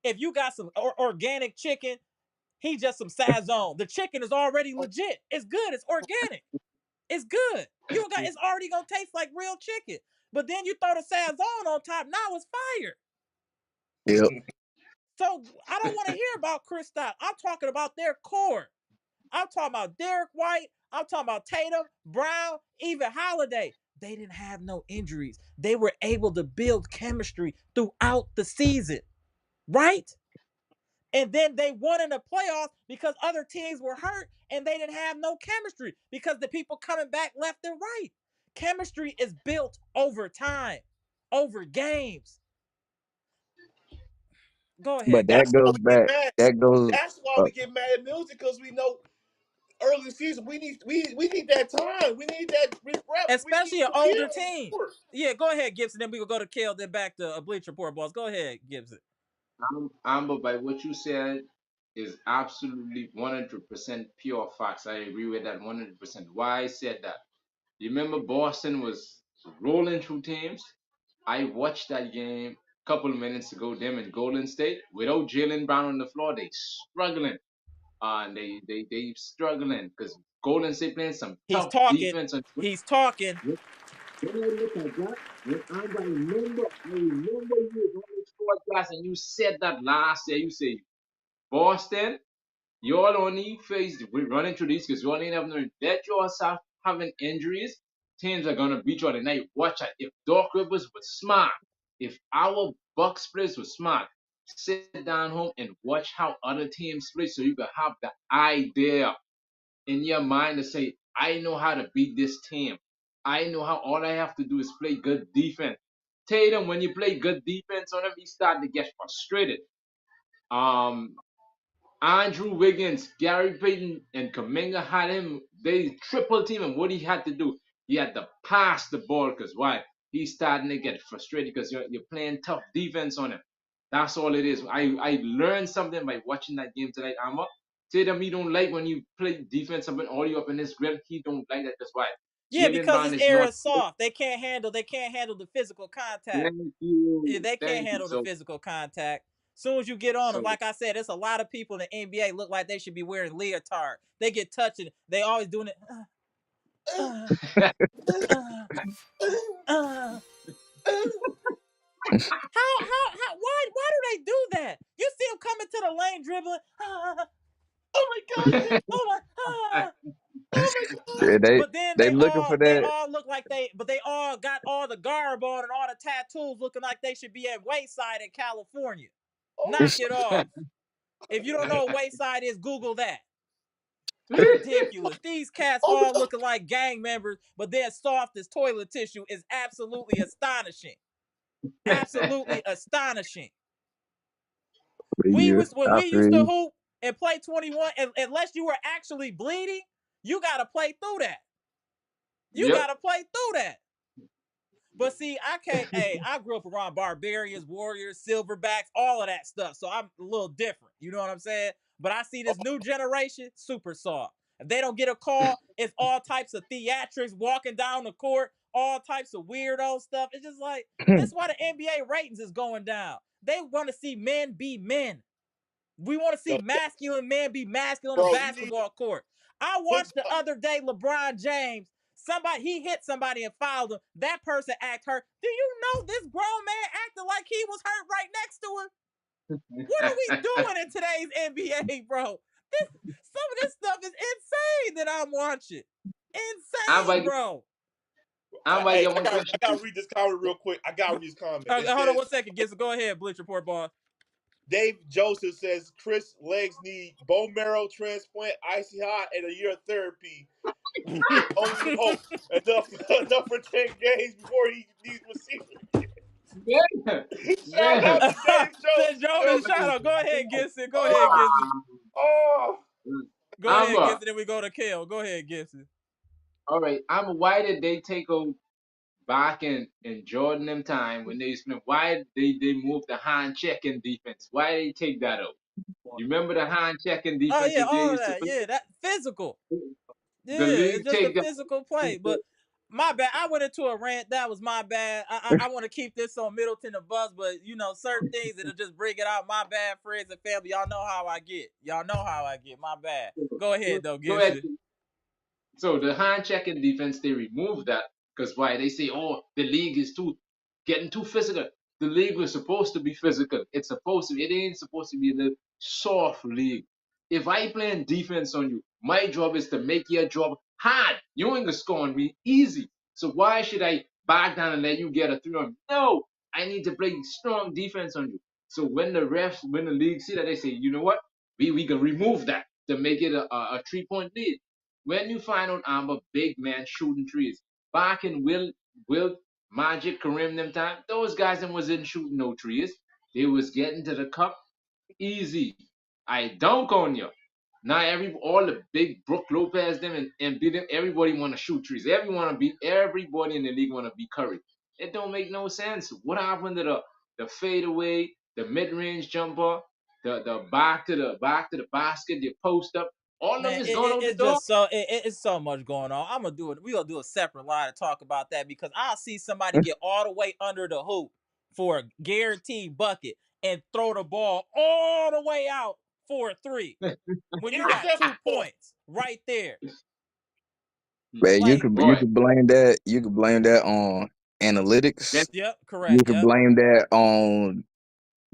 if you got some organic chicken, he just some Sazon. The chicken is already legit. It's good. It's organic. It's good. It's already gonna taste like real chicken. But then you throw the Sazon on top. Now it's fire. Yep. So I don't want to hear about Kristaps. I'm talking about their core. I'm talking about Derek White. I'm talking about Tatum, Brown, even Holiday. They didn't have no injuries. They were able to build chemistry throughout the season, right? And then they won in the playoffs because other teams were hurt and they didn't have no chemistry because the people coming back left and right. Chemistry is built over time, over games. Go ahead, But that That's Gibson. why goes we get back. mad. That goes. That's why we get mad at Middleton because we know of the season, we need that time. We need that reps. Especially We an need to older build on the team. court. Yeah, go ahead, Gibson. Then we will go to Kale, then back to Bleacher Report boss. Go ahead, Gibson. Amber, by what you said is absolutely 100% pure facts. I agree with that 100%. Why I said that? You remember Boston was rolling through teams? I watched that game a couple of minutes ago, them in Golden State, without Jalen Brown on the floor, they struggling. And they struggling because Golden State playing some He's tough talking. defense. And He's talking. when I look at that, when I remember you was on this podcast and you said that last year. You say Boston, you all only faced with running through this because you only have no let yourself having injuries. Teams are gonna beat you on the night. Watch out. If Doc Rivers was smart, if our Bucks players was smart, sit down home and watch how other teams play so you can have the idea in your mind to say, I know how to beat this team. I know how all I have to do is play good defense. Tatum, when you play good defense on him, he started to get frustrated. Um, Andrew Wiggins, Gary Payton, and Kaminga had him. They triple team him. What he had to do, he had to pass the ball because why? He's starting to get frustrated because you're playing tough defense on him. That's all it is. I learned something by watching that game tonight, Amma. Tatum, he don't like when you play defense and all you up in his grip. He don't like that. That's why. Yeah, Jalen because Brown his is air not. is soft. They can't handle the physical contact. Thank Yeah, you. they can't Thank you. handle the So, physical contact. Soon as you get on them, so like I said, it's a lot of people in the NBA look like they should be wearing leotard. They get touching. They always doing it. Uh, uh, uh. Why do they do that? You see them coming to the lane dribbling. Oh my God! Oh my, oh my God. Yeah, But then they looking for they that. all look like but they all got all the garb on and all the tattoos looking like they should be at Wayside in California. Oh Knock it off. If you don't know what Wayside is, Google that. Ridiculous. These cats oh all my looking like gang members, but they're soft as toilet tissue is absolutely astonishing. Absolutely astonishing. Yeah, When I we used feel to you. hoop and play 21, unless you were actually bleeding, you gotta play through that. You yep. gotta play through that. But see, I can't. Hey, I grew up around barbarians, warriors, silverbacks, all of that stuff. So I'm a little different. You know what I'm saying? But I see this new generation super soft. If they don't get a call, it's all types of theatrics, walking down the court, all types of weirdo stuff. It's just like that's why the NBA ratings is going down. They want to see men be men. We want to see God. masculine men be masculine on the Bro, you need to basketball court. I put. watched the other day LeBron James. He hit somebody and fouled him. That person act hurt. Do you know this grown man acted like he was hurt right next to him? What are we doing in today's NBA, bro? Some of this stuff is insane that I'm watching. I'm Insane, like, bro. I'm like, Hey, get one I question. gotta read this comment real quick. I gotta read this comment. It Hold on says 1 second, Gibson. Go ahead, Bleacher Report, boss. Dave Joseph says Chris legs need bone marrow transplant, icy hot, and a year of therapy. Only hope enough for 10 games before he needs receiver. Yeah, Shout yeah. out to Dave Said Jonas, Joseph. shout out. Go ahead, Gibson. Go ahead, Oh, Gibson. oh. Go ahead, Amber. Gibson. Then we go to Kale. Go ahead, Gibson. All right, Amber. Why did they take out back in Jordan them time when they used to play? Why they moved the hand checking defense? Why they take that out? You remember the hand checking Oh defense yeah, that they all of used to that. play? Yeah, that physical. Yeah, The it's league just a take that. physical play. But my bad. I went into a rant. That was my bad. I want to keep this on Middleton the bus, but you know, certain things that'll just bring it out. My bad, friends and family. Y'all know how I get. Y'all know how I get. My bad. Go ahead though, Go ahead. Gibson. So the hand checking defense, they removed that because why? They say, oh, the league is getting too physical. The league was supposed to be physical. It's supposed to be. It ain't supposed to be the soft league. If I playing defense on you, my job is to make your job hard. You ain't gonna score on me easy. So why should I back down and let you get a 3 on me? No, I need to play strong defense on you. So when when the league see that, they say, you know what? We can remove that to make it a 3-point lead. When you find out I'm a big man shooting trees, back in Will Magic Kareem them time, those guys them wasn't shooting no trees. They was getting to the cup easy. I dunk on you. Now all the big Brook Lopez them and beat them. Everybody want to shoot trees. Everybody in the league want to be Curry. It don't make no sense. What happened to the fadeaway, the mid range jumper, the back to the basket, the post up? All of them Man, is going out the it's door. just so it's so much going on. I'm gonna do it. We gonna do a separate line to talk about that because I see somebody get all the way under the hoop for a guaranteed bucket and throw the ball all the way out for a three when you got Interception 2 points right there. Man, Like, you Boy, could blame that. You could blame that on analytics. yep, You correct, could yep. blame that on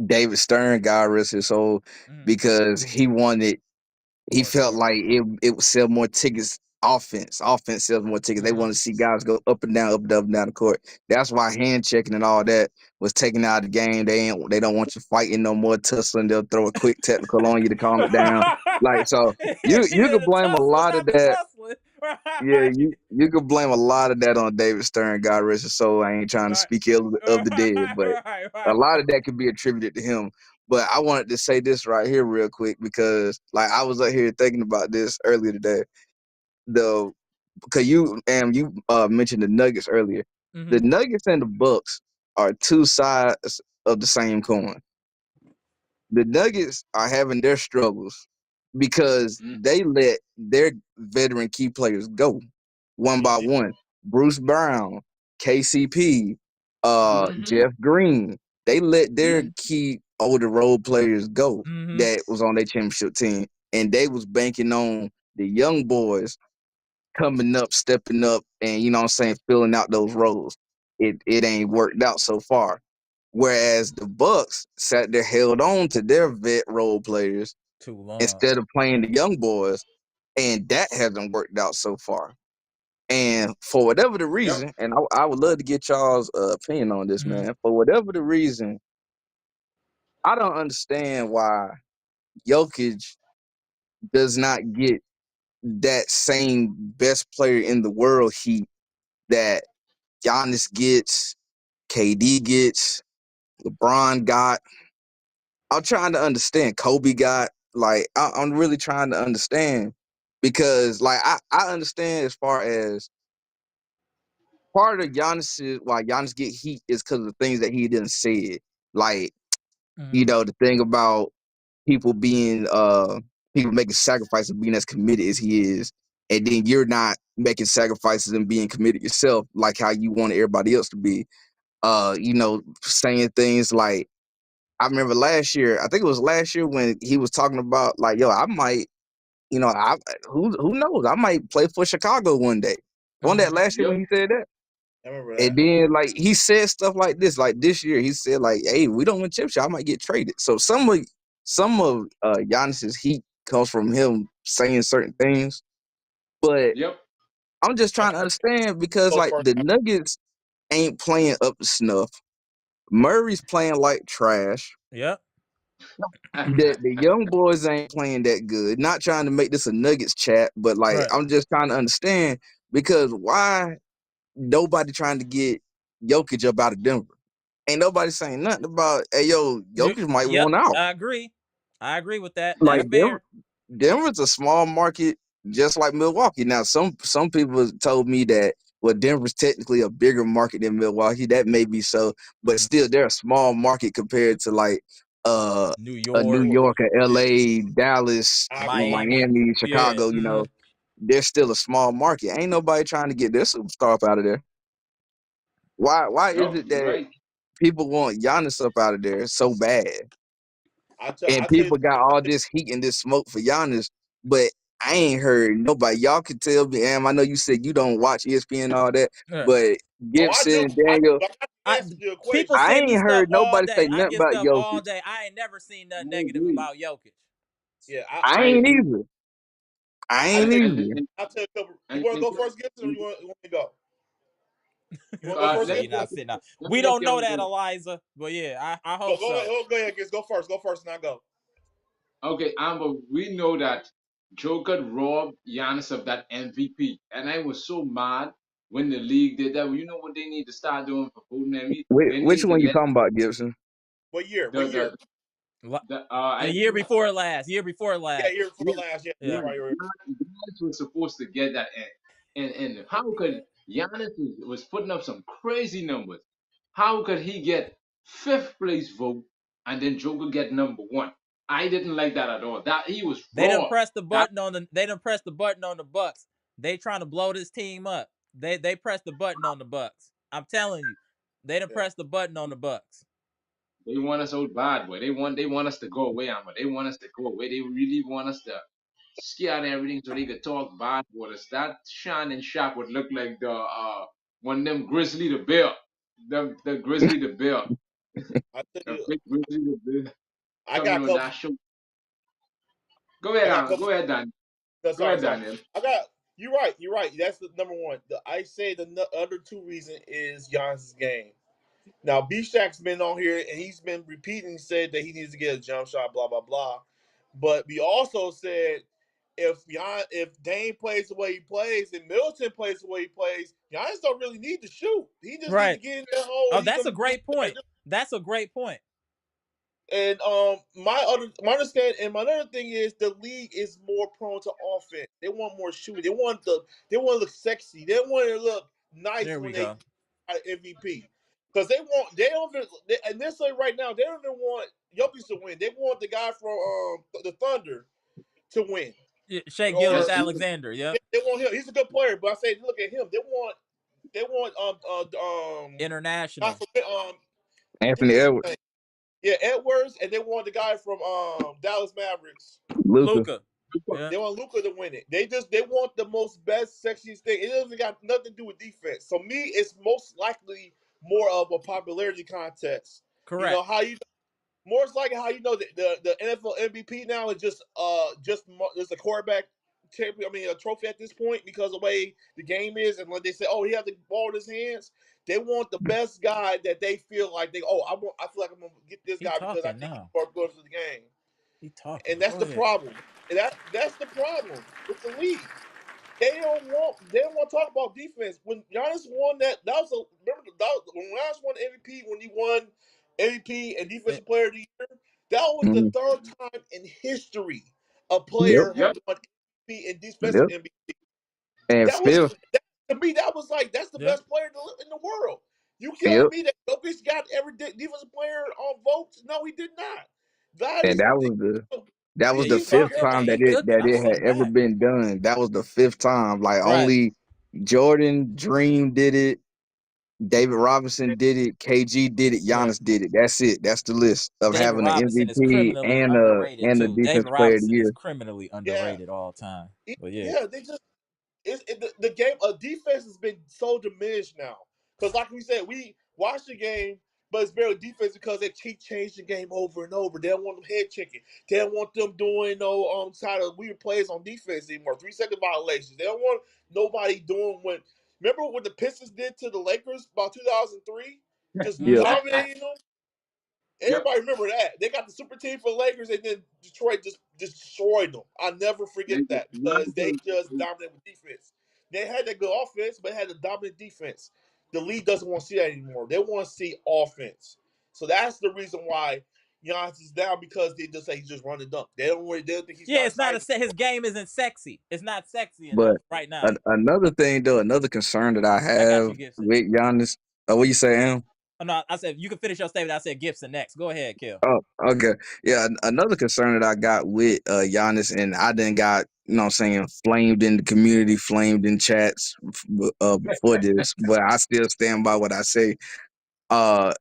David Stern, God rest his soul, Mm-hmm. because he more felt scoring. like it would sell more tickets. Offense sells more tickets. They want to see guys go up and down, up and down the court. That's why hand checking and all that was taken out of the game. They don't want you fighting no more, tussling. They'll throw a quick technical on you to calm it down. Like, so you Yeah, could the blame a tussling, lot of not the that. tussling. Yeah, Right, you could blame a lot of that on David Stern, God rest his soul. I ain't trying to right, speak ill of the dead, but a right. lot of that could be attributed to him. But I wanted to say this right here real quick because like I was up here thinking about this earlier today. The Because you mentioned the Nuggets earlier. Mm-hmm. The Nuggets and the Bucks are two sides of the same coin. The Nuggets are having their struggles because mm, they let their veteran key players go one by PG. one. Bruce Brown, KCP, mm-hmm, Jeff Green. They let their mm, key older role players go Mm-hmm. that was on their championship team, and they was banking on the young boys coming up, stepping up, and you know what I'm saying, filling out those roles. It ain't worked out so far. Whereas the Bucks sat there, held on to their vet role players Too long. instead of playing the young boys, and that hasn't worked out so far. And for whatever the yep. reason, and I would love to get y'all's opinion on this, Mm-hmm. man. For whatever the reason, I don't understand why Jokic does not get that same best player in the world heat that Giannis gets, KD gets, LeBron got. I'm trying to understand. Kobe got, like I'm really trying to understand because like I understand as far as part of Giannis why Giannis get heat is because of the things that he didn't say. Like, Mm-hmm. you know, the thing about people being people making sacrifices, being as committed as he is, and then you're not making sacrifices and being committed yourself like how you want everybody else to be. You know, saying things like, I remember last year, I think it was last year when he was talking about like, yo, I might, you know, who knows? I might play for Chicago one day. Wasn't that Mm-hmm. last year when Yep. he said that? I remember And that. then like he said stuff like this, like this year, he said like, hey, we don't win championship, I might get traded. So some of Giannis's heat comes from him saying certain things. But Yep. I'm just I trying to tried to understand because go like first. the Nuggets ain't playing up to snuff. Murray's playing like trash. Yep. The young boys ain't playing that good. Not trying to make this a Nuggets chat, but like Right. I'm just trying to understand because why nobody trying to get Jokic up out of Denver? Ain't nobody saying nothing about, hey yo, Jokic might Yep. want out. I agree. I agree with that. That's Like fair. Denver's a small market, just like Milwaukee. Now, some people told me that well, Denver's technically a bigger market than Milwaukee. That may be so, but Mm-hmm. still, they're a small market compared to like uh New a New York, York. York, or Yeah, L.A., Dallas, I agree. Miami. Miami, Yeah. Chicago. You Mm-hmm. know, they're still a small market. Ain't nobody trying to get their superstar up out of there. Why is Nope. it You're that right. people want Giannis up out of there so bad? I And tell you, people got all this heat and this smoke for Giannis, but I ain't heard nobody. Y'all could tell me, Am, I know you said you don't watch ESPN and all that, Yeah. but oh, I do. Gibson, Daniel, I got to I answer the people equation. I send me ain't stuff heard all nobody day. say I nothing get about stuff all Jokic. day. I ain't never seen nothing I negative agree. about Jokic. Yeah, I I ain't agree. either. I I ain't tell you, either. I'll tell you. You And, want to and, go first, Gibson, or and you want me to go? You want to go He first, said let he me Gibson? not let, sitting out. let We me let don't know y'all that, go. Eliza. But yeah, I Go, hope go ahead. so. Go ahead, Gibson. Go first. Go first, and I go. Okay, Amber, we know that Joker robbed Giannis of that MVP, and I was so mad when the league did that. Well, you know what they need to start doing for voting MVP? They Which need to one you let talking about, Gibson? What year? What the year? The I year think before last. Year before Yeah, last. year before yeah, last. Yeah, Yeah. you're right. You're right. Giannis was supposed to get that, and how could Giannis was putting up some crazy numbers? How could he get fifth place vote and then Joker get number one? I didn't like that at all. That he was They done wrong. pressed the That button on the. They done pressed the button on the Bucks. They trying to blow this team up. They pressed the button on the Bucks. I'm telling you, they done Yeah. pressed the button on the Bucks. they want us out bad, boy. They want us to go away, Amma. They want us to go away. They really want us to scare and everything so they could talk bad about us. That shining shot would look like the one of them Grizzly the Bear. The Grizzly the Bear. I tell The you, big Grizzly the Bear I got coming a on couple. that show. I got a couple. Go ahead, Dan. No, Go sorry, ahead, sorry. Daniel. I got. You're right. You're right. That's the number one. I say the other two reason is Giannis' game. Now, B Shack's been on here and he's been repeating, said that he needs to get a jump shot, blah blah blah. But we also said if Dame plays the way he plays and Middleton plays the way he plays, Giannis don't really need to shoot. He just needs to Right. get in that hole. Oh, He's that's a gonna do great point. That's a great point. and my understanding and my other thing is the league is more prone to offense. They want more shooting. They want to look sexy. They want to look nice There we when they go. got MVP. Because they don't even, and this like right now they don't even want Jokic to win. They want the guy from the Thunder to win. Yeah, Shea Or Gilgis Alexander. Yep. they want him. He's a good player, but I say look at him. They want not International. from Anthony what's his Edwards, name? Yeah, Edwards, and they want the guy from Dallas Mavericks. Luca. Luca. Yeah. They want Luca to win it. They want the most best, sexiest thing. It doesn't got nothing to do with defense. So me, it's most likely more of a popularity contest. You know Correct. how you more likely how you know the NFL MVP now is just a quarterback champion. I mean a trophy at this point because of the way the game is, and when they say, oh, he has the ball in his hands, they want the best guy that they feel like I feel like I'm gonna get this He guy because I talking think he's now. more good for the game. He talking. And that's Go the ahead. problem. And that's the problem with the league. They don't want to talk about defense. When Giannis won that was when Giannis won MVP when he won MVP and Eh, Defensive Player of the Year. That was the Mhm. third time in history a Yep, player Yep. has won MVP and Defensive yep. MVP. And That was fifth, to me. That was like that's the Yeah. best player in the world. You telling yep. me that Jokic got every defensive player on votes? No, he did not. That And is ridiculous. that was Yeah, the He he's fifth talking, terrible. time man. He that cooking. I'm it had sitting ever back. been done. That was the fifth time. Like Right. only Jordan, Dream did it. David Robinson did it. KG did it. Yeah. Giannis did it. That's it. That's the list of David having an Robinson is MVP criminally underrated and the too. Defensive David Player of the Robinson is Year. criminally Yeah, underrated all time. But yeah. yeah. They just the game. Defense has been so diminished now. Because like we said, we watch the game, but it's barely defense because they keep changing the game over and over. They don't want them head checking. They don't want them doing no side of weird plays on defense anymore. 3 second violations. They don't want nobody doing what. Remember what the Pistons did to the Lakers about 2003? Just Mm-hmm. Yep. dominating them. Yep. Everybody remember that. They got the super team for the Lakers, and then Detroit just destroyed them. I'll never forget that because they just dominated with defense. They had that good offense, but had a dominant defense. The league doesn't want to see that anymore. They want to see offense. So that's the reason why Giannis is down because they just say he's just run and dunk. They don't think he's Yeah, not it's not excited. his game isn't sexy. It's not sexy enough But right now. another thing though, another concern that I I got you, have Gibson. with Giannis. What you say, Am? Oh no, I said you can finish your statement. I said Gibson next. Go ahead, Kill. Oh, okay. Yeah, another concern that I got with Giannis, and I then got, what I'm saying, flamed in the community, flamed in chats before this, but I still stand by what I say. Uh,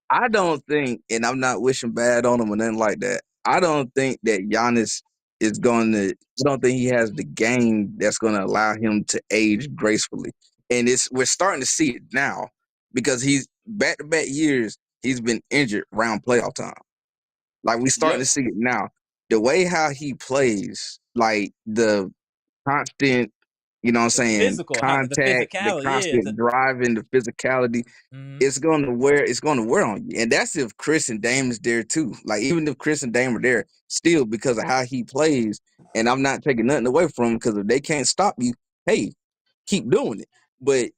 I don't think, and I'm not wishing bad on him or nothing like that. I don't think that Giannis is going to. I don't think he has the game that's going to allow him to age gracefully. And we're starting to see it now because he's back to back years. He's been injured around playoff time. Like we starting to Yep. see it now. The way how he plays, like the constant, The physical, the contact, the physicality, yeah. constant driving, the physicality, Mm-hmm. it's gonna wear on you. And that's if Khris and Dame is there too. Like even if Khris and Dame are there, still because of how he plays, and I'm not taking nothing away from him because if they can't stop you, hey, keep doing it. But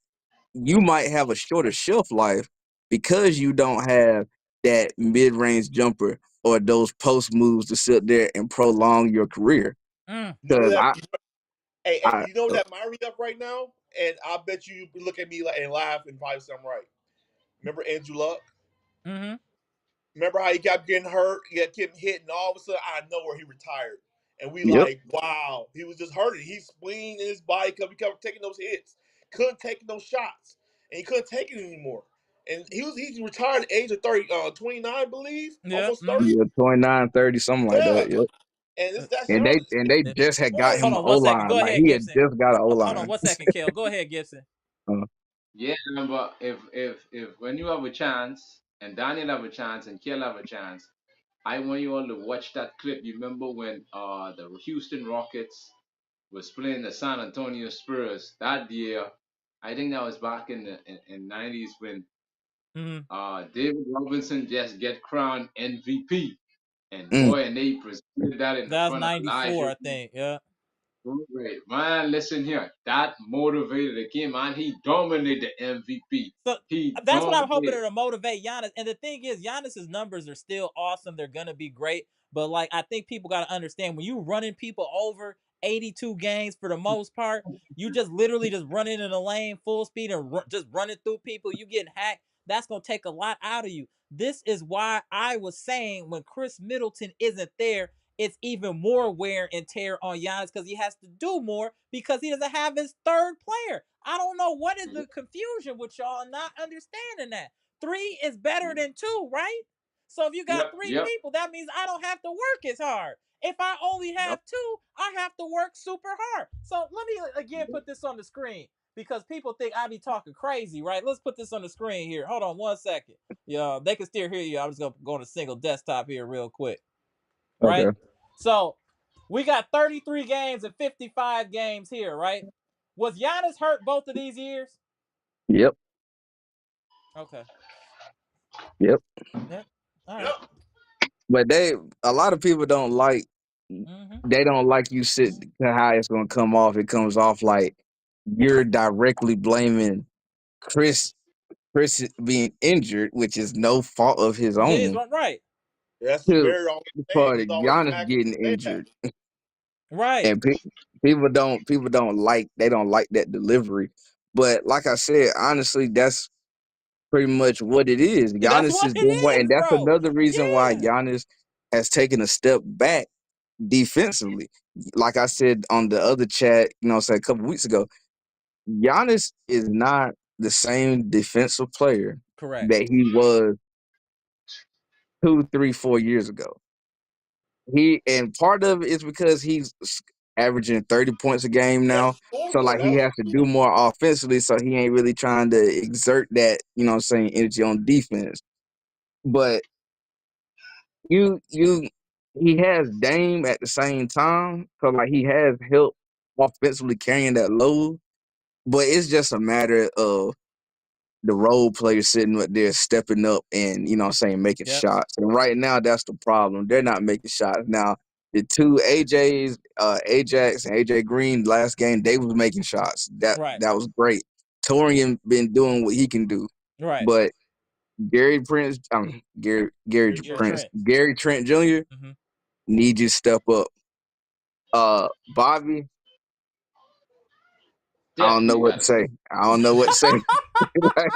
you might have a shorter shelf life because you don't have that mid-range jumper or those post moves to sit there and prolong your career. Mm. You know Because that. Hey, I you know that mind read up right now, and I bet you look at me like and laugh and probably say I'm right. Remember Andrew Luck? Mm-hmm. Remember how he kept getting hurt, he kept getting hit, and all of a sudden out of nowhere he retired. And we yep. like, wow, he was just hurting. He's swinging in his body because he kept taking those hits, couldn't take those shots, and he couldn't take it anymore. And he retired at the age of 29, I believe, Yeah. almost Mm-hmm. 30. Yeah, 29, 30, something like Yeah, that. Yep. and that's And young. they just had got Hold him an on O 1 second. line. Go Like ahead, he had Gibson. just got an O Hold on line. 1 second, Kale. Go ahead, Gibson. Yeah, but if when you have a chance and Daniel have a chance and Kiel have a chance, I want you all to watch that clip. You remember when the Houston Rockets was playing the San Antonio Spurs that year? I think that was back in the in 90s when Mm-hmm. David Robinson just get crowned MVP. And Mm. boy, and they presented that in the That was front of 94, Elijah. I think. Yeah. Great. Man, listen here. That motivated the game, man. He dominated the MVP. So He that's what I'm hoping dominated. to motivate Giannis. And the thing is, Giannis's numbers are still awesome. They're gonna be great. But like, I think people gotta understand when you running people over 82 games for the most part, you just literally just running in the lane full speed and just running through people. You getting hacked. That's gonna take a lot out of you. This is why I was saying when Khris Middleton isn't there, it's even more wear and tear on Giannis because he has to do more because he doesn't have his third player. I don't know what is the confusion with y'all not understanding that. Three is better than two, right? So if you got Yep, three yep, people, that means I don't have to work as hard. If I only yep. have two, I have to work super hard. So let me again put this on the screen because people think I be talking crazy, right? Let's put this on the screen here. Hold on 1 second. Yeah, they can still hear you. I'm just gonna go on a single desktop here real quick, right? Okay. So we got 33 games and 55 games here, right? Was Giannis hurt both of these years? Yep. Okay. Yep. Yep. All right. Yep. But a lot of people don't like. Mm-hmm. They don't like you sit how it's gonna come off. It comes off like you're directly blaming Chris Chris being injured, which is no fault of his His own, right. That's what to Barry always saying. for He's always Giannis smacking getting say that. injured. Right. And people don't like that delivery. But like I said, honestly, that's pretty much what it is. That's Giannis what is it doing what, and is, that's bro. another reason why Yeah. Giannis has taken a step back defensively. Like I said on the other chat, say a couple weeks ago, Giannis is not the same defensive player Correct. that he was 2, 3, 4 years ago. And part of it is because he's averaging 30 points a game He has now. to score So more. like he That's has to do more offensively. So he ain't really trying to exert that, energy on defense. But you he has Dame at the same time. So like he has help offensively carrying that load. But it's just a matter of the role players sitting up there stepping up and, making Yep. shots. And right now, that's the problem. They're not making shots. Now, the two AJs, Ajax and AJ Green, last game, they was making shots. That Right. that was great. Torian been doing what he can do. Right. But Gary Prince, Gary You're Trent. Trent. Gary Trent Jr. Mm-hmm. need you to step up. Bobby, I don't know Definitely what to got to say. step. I don't know what to say. Because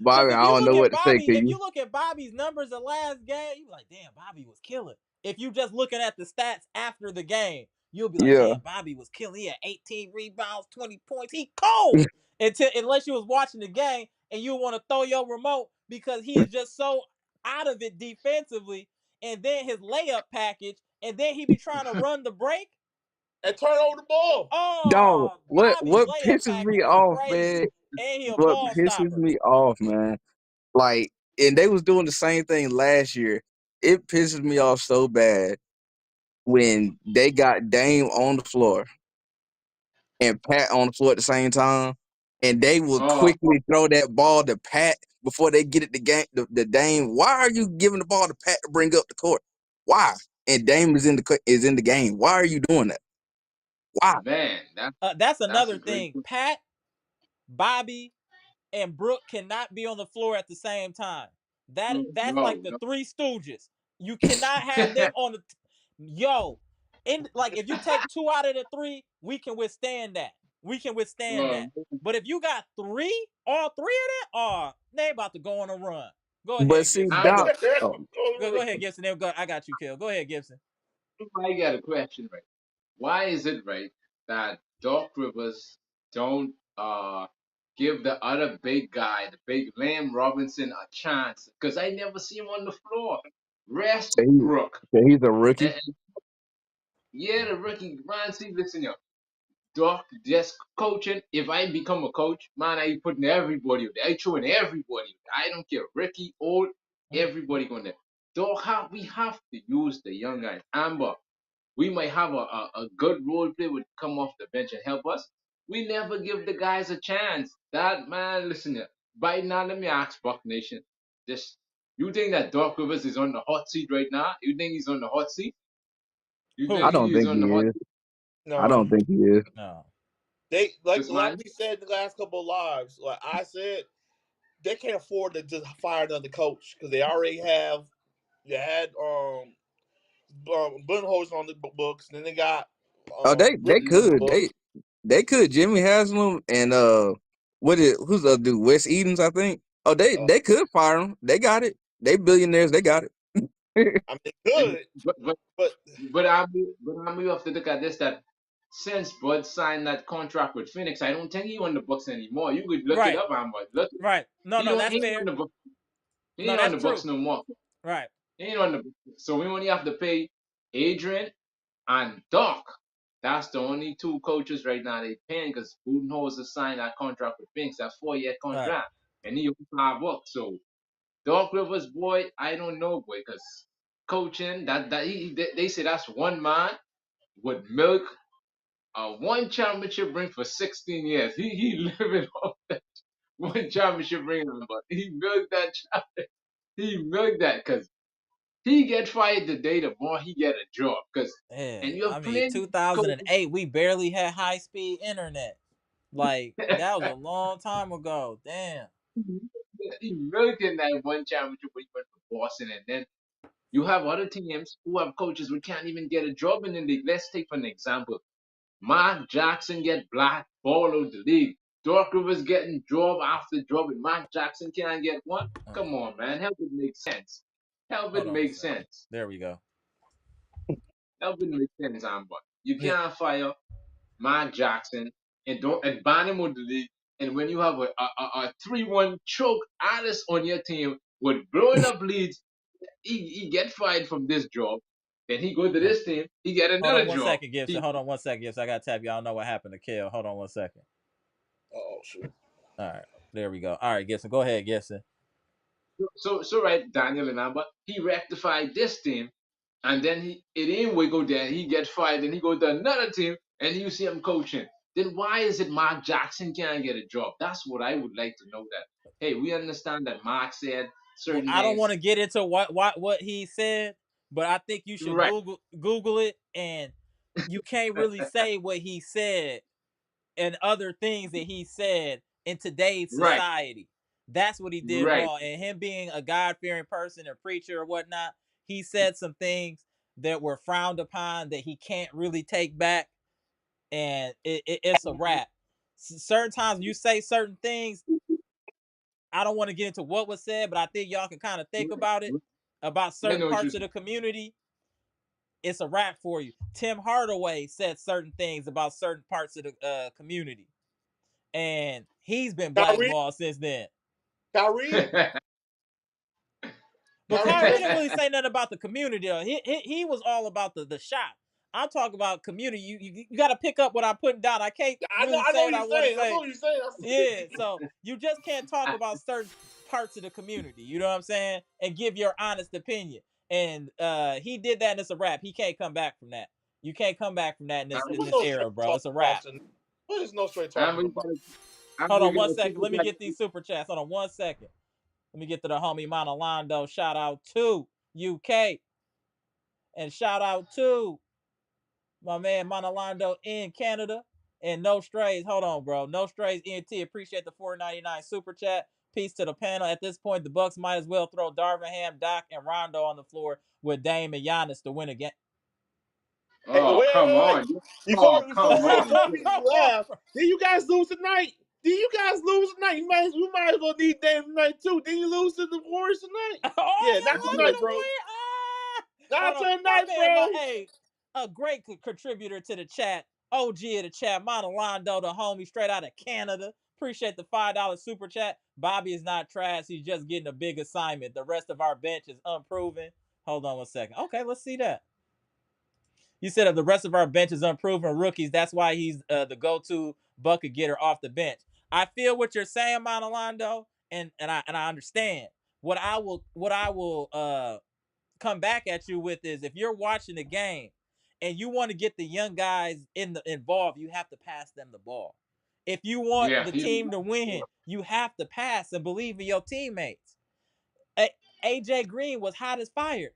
Bobby, I don't know what to say. Cause if you, you look at Bobby's numbers the last game, you be like, damn, Bobby was killing. If you just looking at the stats after the game, you'll be like, yeah. damn, Bobby was killing. He had 18 rebounds, 20 points. He cold. Unless you was watching the game and you want to throw your remote because he is just so out of it defensively. And then his layup package, and then he be trying to run the break. And turn over the ball. Dog, Oh, what Bobby's what layup pisses me package is off, man? crazy. And he a What ball pisses stopper. me off, man? Like, and they was doing the same thing last year. It pisses me off so bad when they got Dame on the floor and Pat on the floor at the same time, and they would Oh quickly throw that ball to Pat before they get it to game the Dame. Why are you giving the ball to Pat to bring up the court? Why? And Dame is in the game. Why are you doing that? Why? man, That's that's a another great. thing. Pat, Bobby, and Brooke cannot be on the floor at the same time. No, That's like no, the no. three stooges. You cannot have them on the yo. In like if you take 2 out of the 3, we can withstand that. We can withstand that. Um, But if you got all 3 of that, oh, they about to go on a run. Go But ahead, see, Gibson. I'm Doc, oh, Go ahead, Gibson. I got you, Kill. Go ahead, Gibson. I got a question, right? Why is it right that Doc Rivers don't give the other big guy, the big Lamb Robinson, a chance? Because I never see him on the floor. he, Westbrook. he's a rookie. And yeah, the rookie Ryan, see, listen, yo. Doc just coaching. If I become a coach, man, I putting everybody there. I throwing everybody there. I don't care. Ricky, old, everybody going there. Doc, we have to use the young guys. Amber, we might have a good role play would come off the bench and help us. We never give the guys a chance. That man, listen here. By now, let me ask Buck Nation. This, you think that Doc Rivers is on the hot seat right now? You think he's on the hot seat? You Who? I think don't he is think he on the hot is. seat? I No, don't think he is. No. they like This man? we said in the last couple of lives. Like I said, they can't afford to just fire another coach because they already have. They had Budenholzer on the books, and then they got Oh, they Ricky on the could. books. They could. Jimmy Haslam and who's the other dude? Wes Edens, I think. Oh, Uh, they could fire him. They got it. They billionaires. They got it. I mean, they could, But but I'm have to look at this that since Bud signed that contract with Phoenix, I don't think he on the Bucks anymore. You could look it Right. up, Amber. Look, Right. No, no, that's he ain't on fair. the Bucks. He No, ain't on that's the Bucks true. no more. Right. He ain't on the Bucks. So we only have to pay Adrian and Doc. That's the only 2 coaches right now they paying because Budenholzer signed that contract with Phoenix, that 4-year Right. contract, and he only $5. So Doc Rivers, boy, I don't know, boy, because coaching they say that's one man would milk one championship ring for 16 years. He living off that one championship ring, but he milked that. He milked that because he get fired the day the more he get a job. Because Yeah. and you're I mean, playing coach. 2008, we barely had high speed internet. Like that was a long time ago. Damn. He milking that one championship when he went to Boston, and then you have other teams who have coaches who can't even get a job in the league. Let's take for an example. Mark Jackson get blackballed out the league. Doc Rivers getting job after job, and Mark Jackson can't get one. Come on, man. Help it make sense. Help Hold it on a make second. sense. There we go. Help it make sense, Amber. You Yeah. can't fire Mark Jackson and don't and ban him out the league. And when you have a 3-1 choke artist on your team with blowing up leads, he get fired from this job. Then he go to Hold this team, he get hold on another one job. second, Gibson. He Hold on one second, Gibson. I gotta tap y'all know what happened to Kale. Hold on one second. oh shoot. All right. There we go. All right, Gibson. Go ahead, Gibson. so right, Daniel and Amber, he rectified this team, and then it ain't wiggle there. He gets fired, and he go to another team, and you see him coaching. Then why is it Mark Jackson can't get a job? That's what I would like to know. That hey, we understand that Mark said Well, certain I don't things. want to get into what he said, but I think you should Right, Google it, and you can't really say what he said and other things that he said in today's right, society. That's what he did right. wrong. And him being a God fearing person, a preacher or whatnot, he said some things that were frowned upon that he can't really take back. And it's a wrap. Certain times you say certain things, I don't want to get into what was said, but I think y'all can kind of think about it about I certain know what you parts of said. the community. It's a wrap for you. Tim Hardaway said certain things about certain parts of the community, and he's been Kyrie, blackballed since then. Kyrie, But Kyrie Kyrie said didn't really say nothing about the community. Though. He was all about the shot. I'm talking about community. You got to pick up what I'm putting down. I can't really I know say what what I you're want to saying. I know say. what you're saying. Yeah, so you just can't talk about certain parts of the community. You know what I'm saying? And give your honest opinion. And he did that, and it's a wrap. He can't come back from that. You can't come back from that in this in What's this no straight era, bro. talking It's a wrap. Boston? What is no straight Amber, talking about? Hold on you one gotta second. super Let me chat. get these super chats. Hold on one second. Let me get to the homie Monalando. Shout out to UK. And shout out to my man Monalando in Canada. And No Strays. Hold on, bro. No Strays ENT. Appreciate the $4.99 super chat. Peace to the panel. At this point, the Bucks might as well throw Darvingham, Doc, and Rondo on the floor with Dame and Giannis to win again. Hey, Oh, come wait. on. Before Oh, before come on. before we laugh, did you guys lose tonight? Did you guys lose tonight? We might as well need Dame tonight too. Did you lose to the Warriors tonight? Oh, Yeah, y'all not lost to tonight, the bro. Warriors. Ah! Not Hold on. My tonight, man, bro. hey, a great contributor to the chat. OG of the chat, Monolondo, the homie straight out of Canada. Appreciate the $5 super chat. Bobby is not trash. He's just getting a big assignment. The rest of our bench is unproven. Hold on 1 second. Okay, let's see that. You said that the rest of our bench is unproven rookies. That's why he's the go-to bucket getter off the bench. I feel what you're saying, Monolondo, and I understand. What I will come back at you with is if you're watching the game and you want to get the young guys involved, you have to pass them the ball. If you want Yeah, the he, team to win, you have to pass and believe in your teammates. AJ Green was hot as fire.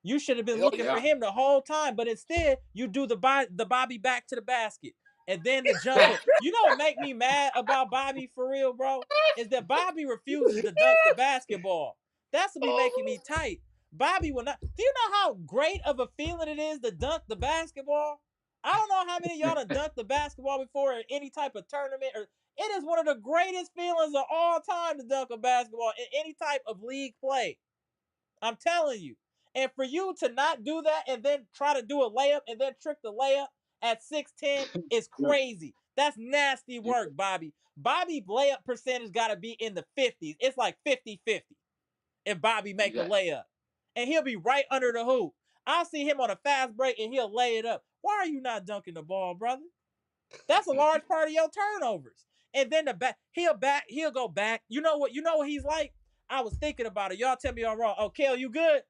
You should have been Hell looking yeah. for yeah. him the whole time, but instead you do the Bobby back to the basket and then the jumper. You know what make me mad about Bobby for real, bro? Is that Bobby refuses to dunk the basketball. That's what be making me tight. Bobby will not. Do you know how great of a feeling it is to dunk the basketball? I don't know how many of y'all done dunked the basketball before in any type of tournament. Or it is one of the greatest feelings of all time to dunk a basketball in any type of league play. I'm telling you. And for you to not do that and then try to do a layup and then trick the layup at 6'10 is crazy. That's nasty work, Bobby. Bobby layup percentage got to be in the 50s. It's like 50-50 if Bobby make a Yeah. layup. And he'll be right under the hoop. I'll see him on a fast break and he'll lay it up. Why are you not dunking the ball, brother? That's a large part of your turnovers. And then he'll go back. You know what he's like? I was thinking about it. Y'all tell me I'm wrong. Oh, Kel, you good?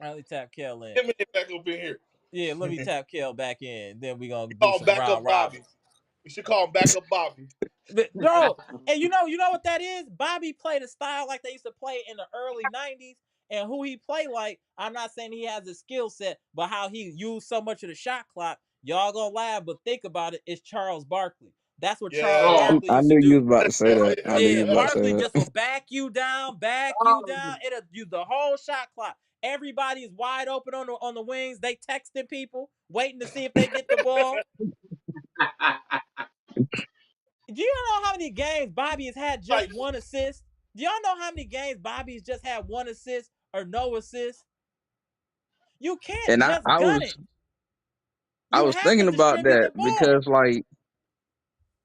Let me tap Kel in. Get me back up in here. Yeah, let me tap Kel back in. Then we gonna do Call him some backup round Bobby. robins. We should call him backup Bobby. Bro, and you know what that is? Bobby played a style like they used to play in the early 90s. And who he play like, I'm not saying he has a skill set, but how he used so much of the shot clock, y'all gonna laugh, but think about it, it's Charles Barkley. That's what Charles Yeah. Oh, Barkley I used to knew you do. was about to say that. I knew you Yeah, was about to say Barkley that. just will back you down, back you down. It'll use the whole shot clock. Everybody is wide open on the wings. They texting people, waiting to see if they get the ball. Do you know how many games Bobby has had just Like, one assist? Do y'all know how many games Bobby's just had one assist or no assist? You can't And just gun it. I You was have to thinking about distribute that the ball. because like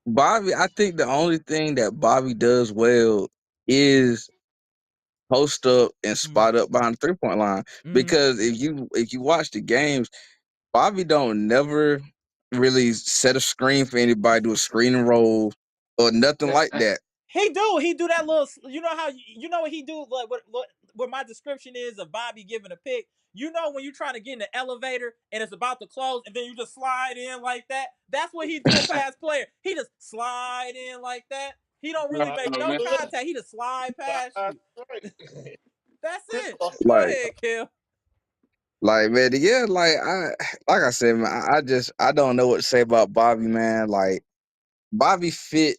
Bobby, I think the only thing that Bobby does well is post up and Mm-hmm. spot up behind the 3 point line. Mm-hmm. Because if you watch the games, Bobby don't never really set a screen for anybody, do a screen and roll or nothing like that. He do that little. You know how you know what he do? Like what my description is of Bobby giving a pick. You know when you're trying to get in the elevator and it's about to close, and then you just slide in like that. That's what he do past player. He just slide in like that. He don't really that's make oh, no man. contact. He just slide past right. you. That's Chris it. Paul. Go Like ahead, Kim. man, yeah, like I said, man, I don't know what to say about Bobby, man. Like Bobby fit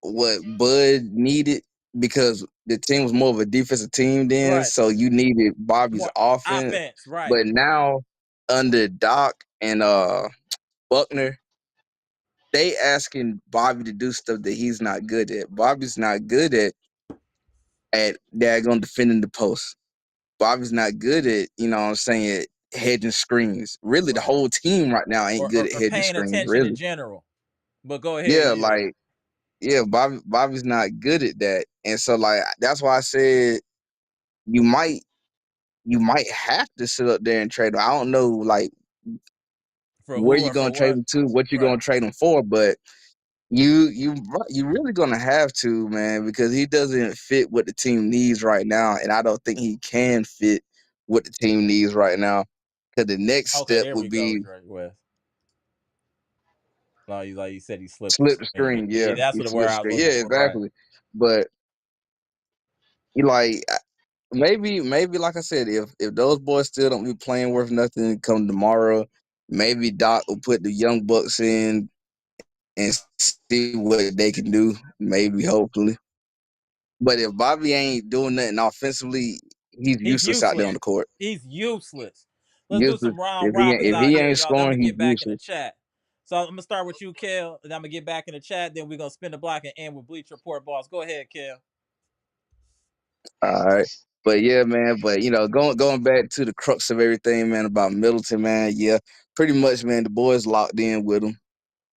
what Bud needed because the team was more of a defensive team then, Right. so you needed Bobby's More offense. offense. Right. But now under Doc and Buckner, they asking Bobby to do stuff that he's not good at. Bobby's not good at daggone defending the post. Bobby's not good at, you know what I'm saying, hedging screens. Really the Right. whole team right now ain't good at Or hedging paying screens, attention in really. general. But go ahead. Yeah, Yeah. like yeah, Bobby's not good at that. And so like that's why I said you might have to sit up there and trade him. I don't know like For where who you're or gonna for trade what? him to, what you're Right. gonna trade him for, but you really gonna have to, man, because he doesn't fit what the team needs right now, and I don't think he can fit what the team needs right now. Because the next Okay, step there would we go, be Drake West. Like you said, he slipped the slip the screen. screen. Yeah, Yeah, that's he what where slips I was screen. Yeah, looking for. Right. exactly. But you like maybe like I said, if those boys still don't be playing worth nothing come tomorrow, maybe Doc will put the young bucks in and see what they can do. Maybe, hopefully. But if Bobby ain't doing nothing offensively, he's He's useless out there on useless. the court. He's useless. Let's do Useless. some round robins If out he here, ain't y'all. Then I'm gonna scoring, he's get back in the useless. chat. So I'm gonna start with you, Kel, and I'm gonna get back in the chat. Then we're gonna spin the block and end with Bleach Report boss. Go ahead, Kel. All right. But yeah, man. But going back to the crux of everything, man, about Middleton, man. Yeah, pretty much, man. The boys locked in with him.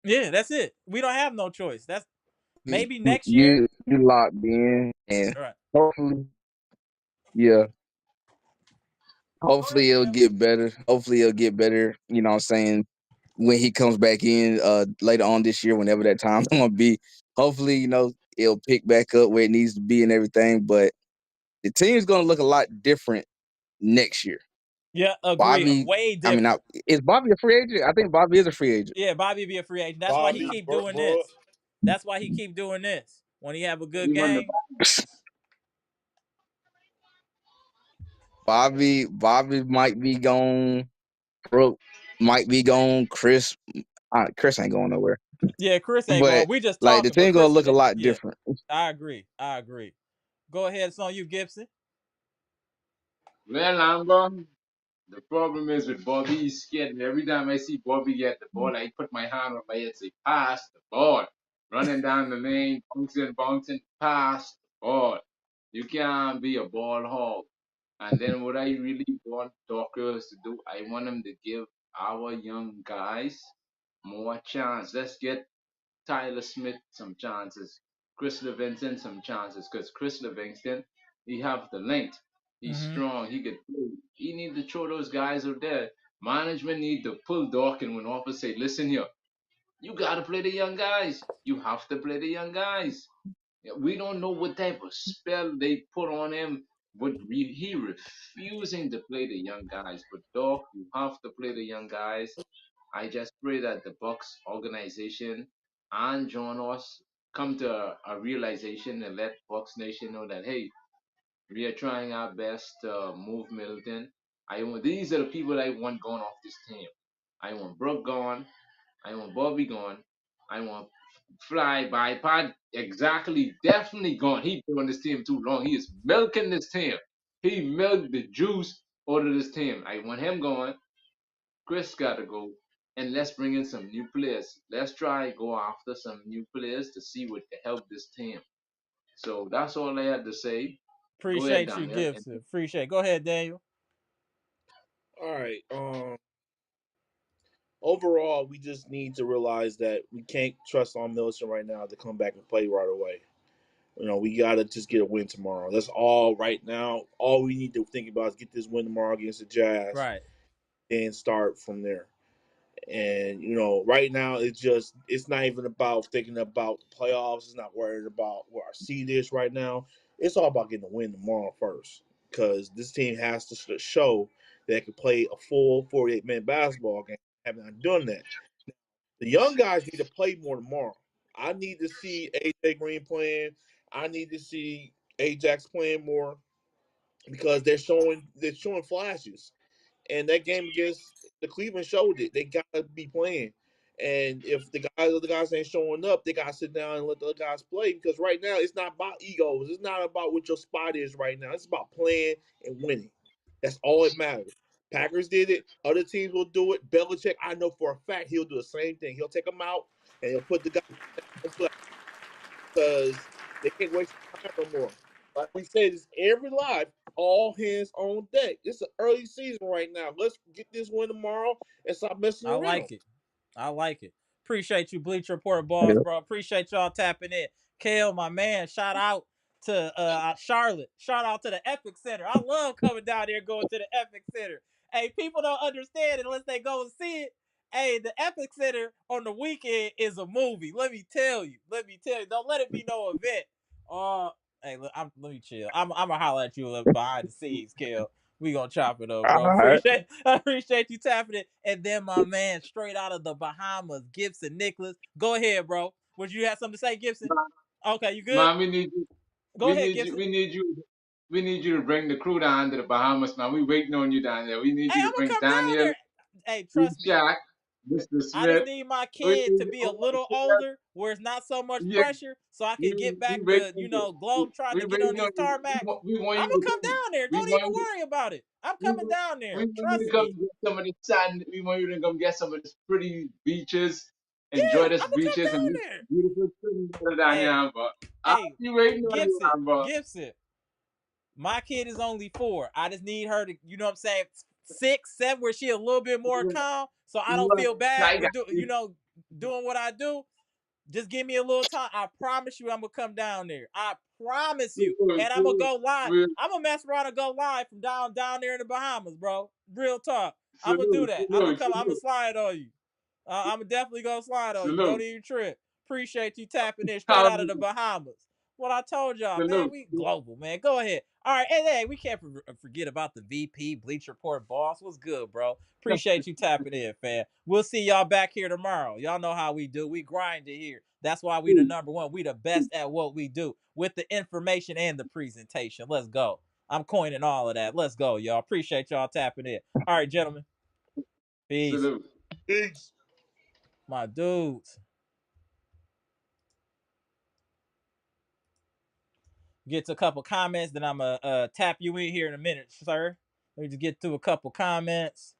Yeah, that's it. We don't have no choice. That's maybe You next year. you locked in, and All right. hopefully, yeah, Go ahead, hopefully it'll Kel. get better. Hopefully it'll get better. You know what I'm saying? When he comes back in later on this year, whenever that time's gonna be. Hopefully, it'll pick back up where it needs to be and everything. But the team's gonna look a lot different next year. Yeah, agree. Bobby, Way I mean, different. is Bobby a free agent? I think Bobby is a free agent. Yeah, Bobby be a free agent. That's why he Bobby, keep doing bro. this. That's why he keep doing this. When he have a good He run the game. Bobby might be gone. Brooke might be gone. Chris ain't going nowhere. Yeah, Chris ain't going. But We just like the talking, but team gonna Chris look a finna. lot Yeah, different. I agree. I agree. Go ahead, it's on you, Gibson. Well, Amber, the problem is with Bobby, he's scared. And every time I see Bobby get the ball, I put my hand on my head and say, pass the ball. Running down the lane, bouncing, pass the ball. You can't be a ball hog. And then what I really want Dockers to do, I want them to give our young guys more chance. Let's get Tyler Smith some chances, Chris Livingston some chances, because Chris Livingston, he have the length. He's Mm-hmm. strong. He could play. He need to throw those guys out there. Management need to pull Dawkins when offers say, listen here, you gotta play the young guys. You have to play the young guys. Yeah, we don't know what type of spell they put on him, but he refusing to play the young guys. But Doc, you have to play the young guys. I just pray that the Bucks organization and John Ross come to a realization and let Bucks Nation know that hey, we are trying our best to move Middleton. These are the people I want going off this team. I want Brooke gone. I want Bobby gone. I want Fly Bipod exactly definitely gone. He been on this team too long. He is milking this team. He milked the juice out of this team. I want him gone. Chris got to go, and let's bring in some new players. Let's try go after some new players to see what can help this team. So that's all I had to say. Go ahead, Appreciate you, Daniel. Gibson. Appreciate. Go ahead, Daniel. All right. Overall, we just need to realize that we can't trust on Milton right now to come back and play right away. We gotta just get a win tomorrow. That's all right now. All we need to think about is get this win tomorrow against the Jazz Right. and start from there. And right now it's not even about thinking about playoffs. It's not worried about where our seed is right now. It's all about getting a win tomorrow first, because this team has to show that they can play a full 48-minute basketball game. Have not done that. The young guys need to play more tomorrow. I need to see AJ Green playing. I need to see Ajax playing more, because they're showing flashes. And that game against the Cleveland showed it. They gotta be playing. And if the other guys ain't showing up, they gotta sit down and let the other guys play. Because right now it's not about egos. It's not about what your spot is right now. It's about playing and winning. That's all it matters. Packers did it. Other teams will do it. Belichick, I know for a fact he'll do the same thing. He'll take them out and he'll put the guy on play, because they can't waste time no more. Like we say this every live, all hands on deck. It's an early season right now. Let's get this win tomorrow and stop messing I around. like it. I like it. Appreciate you, Bleacher Report boss, Yeah. bro. Appreciate y'all tapping in. Kale, my man, shout out to Charlotte. Shout out to the Epic Center. I love coming down there, going to the Epic Center. Hey, people don't understand it unless they go and see it. Hey, the Epic Center on the weekend is a movie. Let me tell you. Let me tell you. Don't let it be no event. Hey, let me chill. I'm gonna holler at you behind the scenes, Kale. We gonna chop it up, All bro. right. Appreciate you tapping it. And then my man, straight out of the Bahamas, Gibson Nicholas. Go ahead, bro. Would you have something to say, Gibson? Okay, you good? Man, we need you. Go We ahead, need you. Gibson. We need you. We need you to bring the crew down to the Bahamas, man. We waiting on you down there. We need Hey, you I'm to gonna bring come down Daniel, there. Hey, Big trust me. Shaq. Mr. I just Smith. need my We, kid to be a little older where it's not so much yeah, pressure so I we, can get we back waiting to, on you. globe trying We to get on waiting on these you. tarmacs. We want I'm you going to to come come. down there. We Don't even want you. worry about it. I'm We, coming down there. we want you to Trust come me. get some of the sand. We want you to come get some of these pretty beaches. Yeah, Enjoy this I'm going to come beaches and this down there. beautiful thing down Hey, here, bro. I'll hey, be waiting on Gibson, you, bro. Gibson. My kid is only 4. I just need her to, you know what I'm saying, 6, 7, where she a little bit more calm, so I don't feel bad for Tiger. doing what I do. Just give me a little time. I promise you, I'm gonna come down there. I promise you, and I'm gonna go live. I'm gonna mess around and go live from down there in the Bahamas, bro. Real talk. I'm gonna do Salute, that. I'm gonna salute, come. I'm gonna salute, slide on you. I'm definitely gonna slide on you. Don't salute. even trip. Appreciate you tapping in straight out of Salute, the Bahamas. What I told y'all, man. salute. We global, man. Go ahead. All right, hey, we can't forget about the VP Bleach Report boss. What's good, bro? Appreciate you tapping in, fam. We'll see y'all back here tomorrow. Y'all know how we do. We grind it here. That's why we the number one. We the best at what we do with the information and the presentation. Let's go. I'm coining all of that. Let's go, y'all. Appreciate y'all tapping in. All right, gentlemen. Peace. Salute. Peace. My dudes. Get to a couple comments, then I'm going to tap you in here in a minute, sir. Let me just get through a couple comments.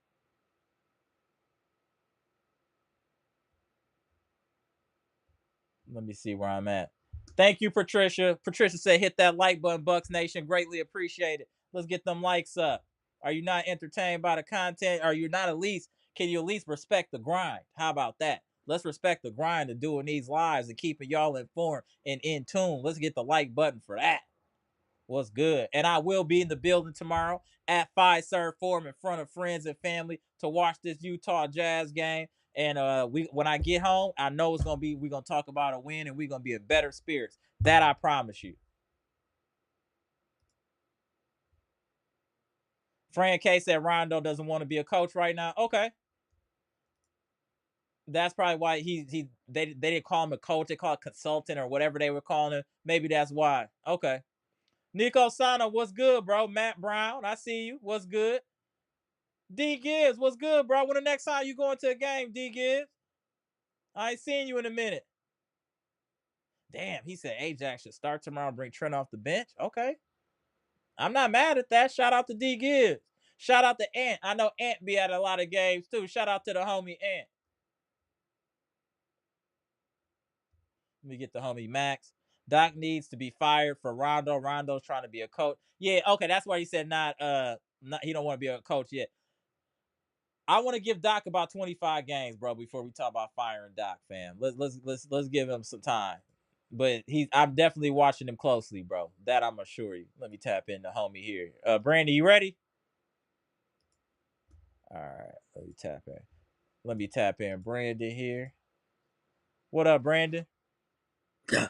Let me see where I'm at. Thank you, Patricia. Patricia said, hit that like button, Bucks Nation. Greatly appreciate it. Let's get them likes up. Are you not entertained by the content? Are you not at least, can you at least respect the grind? How about that? Let's respect the grind of doing these lives and keeping y'all informed and in tune. Let's get the like button for that. What's good? And I will be in the building tomorrow at Fiserv Forum in front of friends and family to watch this Utah Jazz game. And when I get home, I know it's gonna be, we're gonna talk about a win and we're gonna be in better spirits. That I promise you. Fran K said Rondo doesn't want to be a coach right now. Okay. That's probably why they didn't call him a coach, they call it consultant or whatever they were calling him. Maybe that's why. Okay. Nico Sana, what's good, bro? Matt Brown, I see you. What's good? D Gibbs, what's good, bro? When the next time you going to a game, D Gibbs? I ain't seen you in a minute. Damn, he said Ajax should start tomorrow and bring Trent off the bench. Okay. I'm not mad at that. Shout out to D Gibbs. Shout out to Ant. I know Ant be at a lot of games too. Shout out to the homie Ant. Let me get the homie Max. Doc needs to be fired for Rondo. Rondo's trying to be a coach. Yeah, okay, that's why he said not he don't want to be a coach yet. I want to give Doc about 25 games, bro, before we talk about firing Doc, fam. Let's give him some time. But I'm definitely watching him closely, bro. That I'm assure you. Let me tap in the homie here. Brandy, you ready? All right, Let me tap in Brandon here. What up, Brandon? Yeah.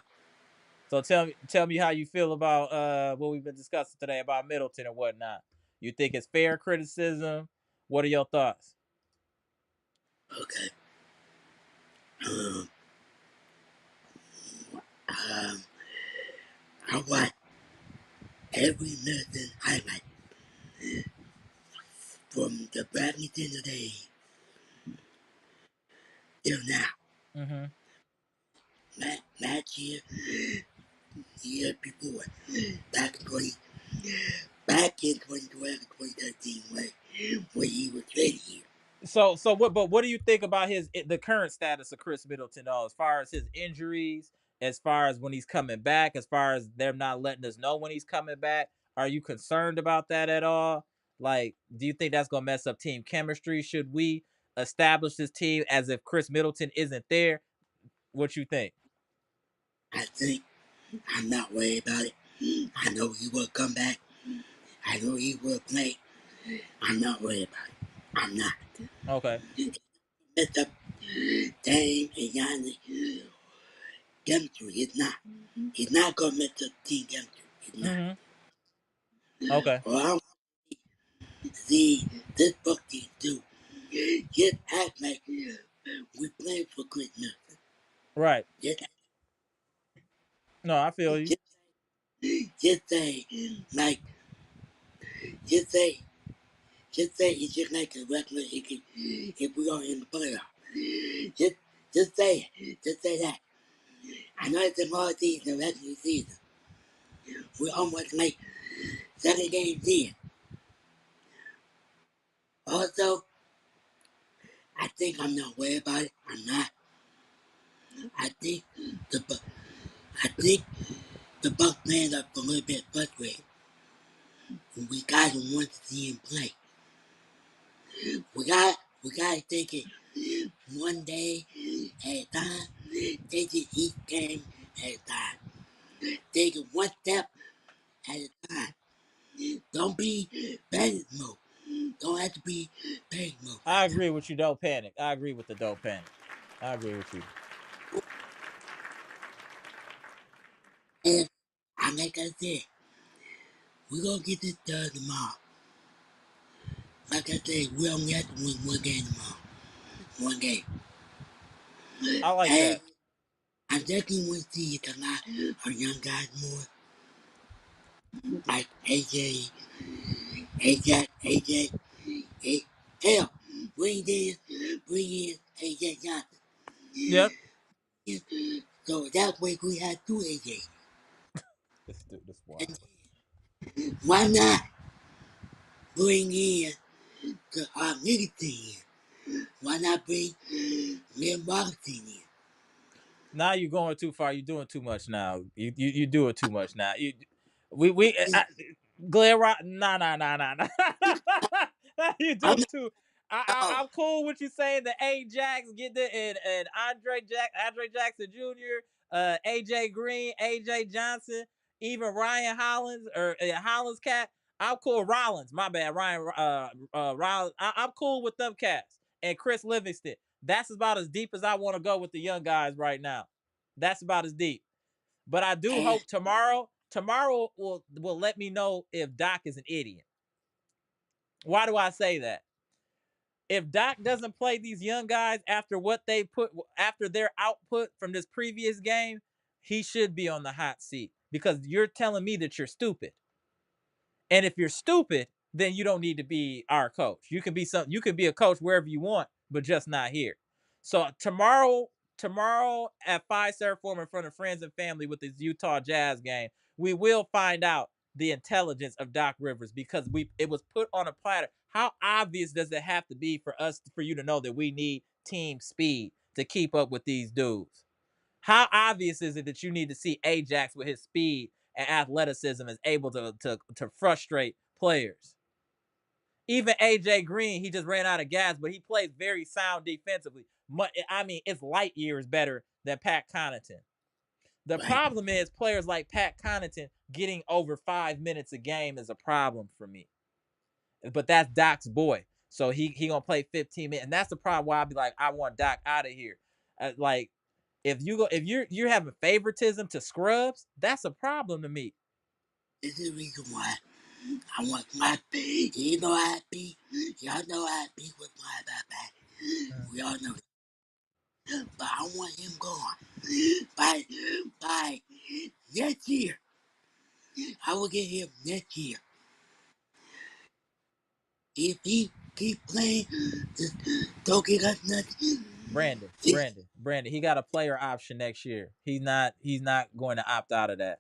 So tell me how you feel about what we've been discussing today about Middleton and whatnot. You think it's fair criticism? What are your thoughts? Okay. Um, um, I watch every Middleton highlight from the Badminton today till now. Mm-hmm. Last year before, back in 20, back in 2012 and 2013, when he was traded here. So what do you think about the current status of Khris Middleton though, as far as his injuries, as far as when he's coming back, as far as them not letting us know when he's coming back? Are you concerned about that at all? Like, do you think that's gonna mess up team chemistry? Should we establish this team as if Khris Middleton isn't there? What you think? I think I'm not worried about it. I know he will come back. I know he will play. I'm not worried about it. I'm not. Okay. Mess up Dame and Giannis chemistry. It's not. He's not gonna mess up team chemistry. It's not. Mm-hmm. Okay. Well, I don't see this fuck team too. Just act like we playing for Christmas. Right. Just, No, I feel you. just, just say like, just say it's just like a regular if we are in the playoff. Just, just say it. Just say that. I know it's a more season, the rest of the season. We're almost like 7 games in. Also, I think I'm not worried about it. I'm not. I think the I think the Bucks fans are a little bit frustrated. We guys want to see him play. We gotta take it one day at a time. Take it each game at a time. Take it one step at a time. Don't be panic mode. Don't have to be panic mode I right now. agree with you. Don't panic. I agree with the don't panic. I agree with you. And like I said, we're gonna get this done tomorrow. Like I said, we only have to win one game tomorrow. One game. I like And that. I definitely want to see a lot of young guys more. Like AJ, hell, bring in AJ Yep. Johnson. So that way we have two AJ. This dude, this And wild. why not bring in the Middleton in? Why not bring Milwaukee in? Now you're going too far. You're doing too much now. You do it too much now. We Glare Rock. Nah, nah, nah, nah, nah. You I'm do too. not, I'm cool with you saying the Ajax get the and Andre Jackson Jr., AJ Green, AJ Johnson, even Ryan Hollins or Hollins cat. I'm cool. Rollins, my bad. Ryan Rollins. I'm cool with them cats and Chris Livingston. That's about as deep as I want to go with the young guys right now. That's about as deep. But I do and hope tomorrow will let me know if Doc is an idiot. Why do I say that? If Doc doesn't play these young guys after what they put after their output from this previous game, he should be on the hot seat because you're telling me that you're stupid. And if you're stupid, then you don't need to be our coach. You can be a coach wherever you want, but just not here. So tomorrow at Fiserv Forum in front of friends and family with this Utah Jazz game, we will find out the intelligence of Doc Rivers because it was put on a platter. How obvious does it have to be for you to know that we need team speed to keep up with these dudes? How obvious is it that you need to see Ajax with his speed and athleticism is able to frustrate players? Even AJ Green, he just ran out of gas, but he plays very sound defensively. I mean, it's light years better than Pat Connaughton. The right. problem is players like Pat Connaughton getting over 5 minutes a game is a problem for me. But that's Doc's boy, so he gonna play 15 minutes, and that's the problem. Why I'll be like, I want Doc out of here. Like if you're having favoritism to scrubs, that's a problem to me. This is the reason why I want my baby. You know I be. Y'all know I be with my baby. We all know that. But I want him gone. By next year. I will get him next year. If he keep playing, just don't get us nothing. Brandon. He got a player option next year. He's not going to opt out of that.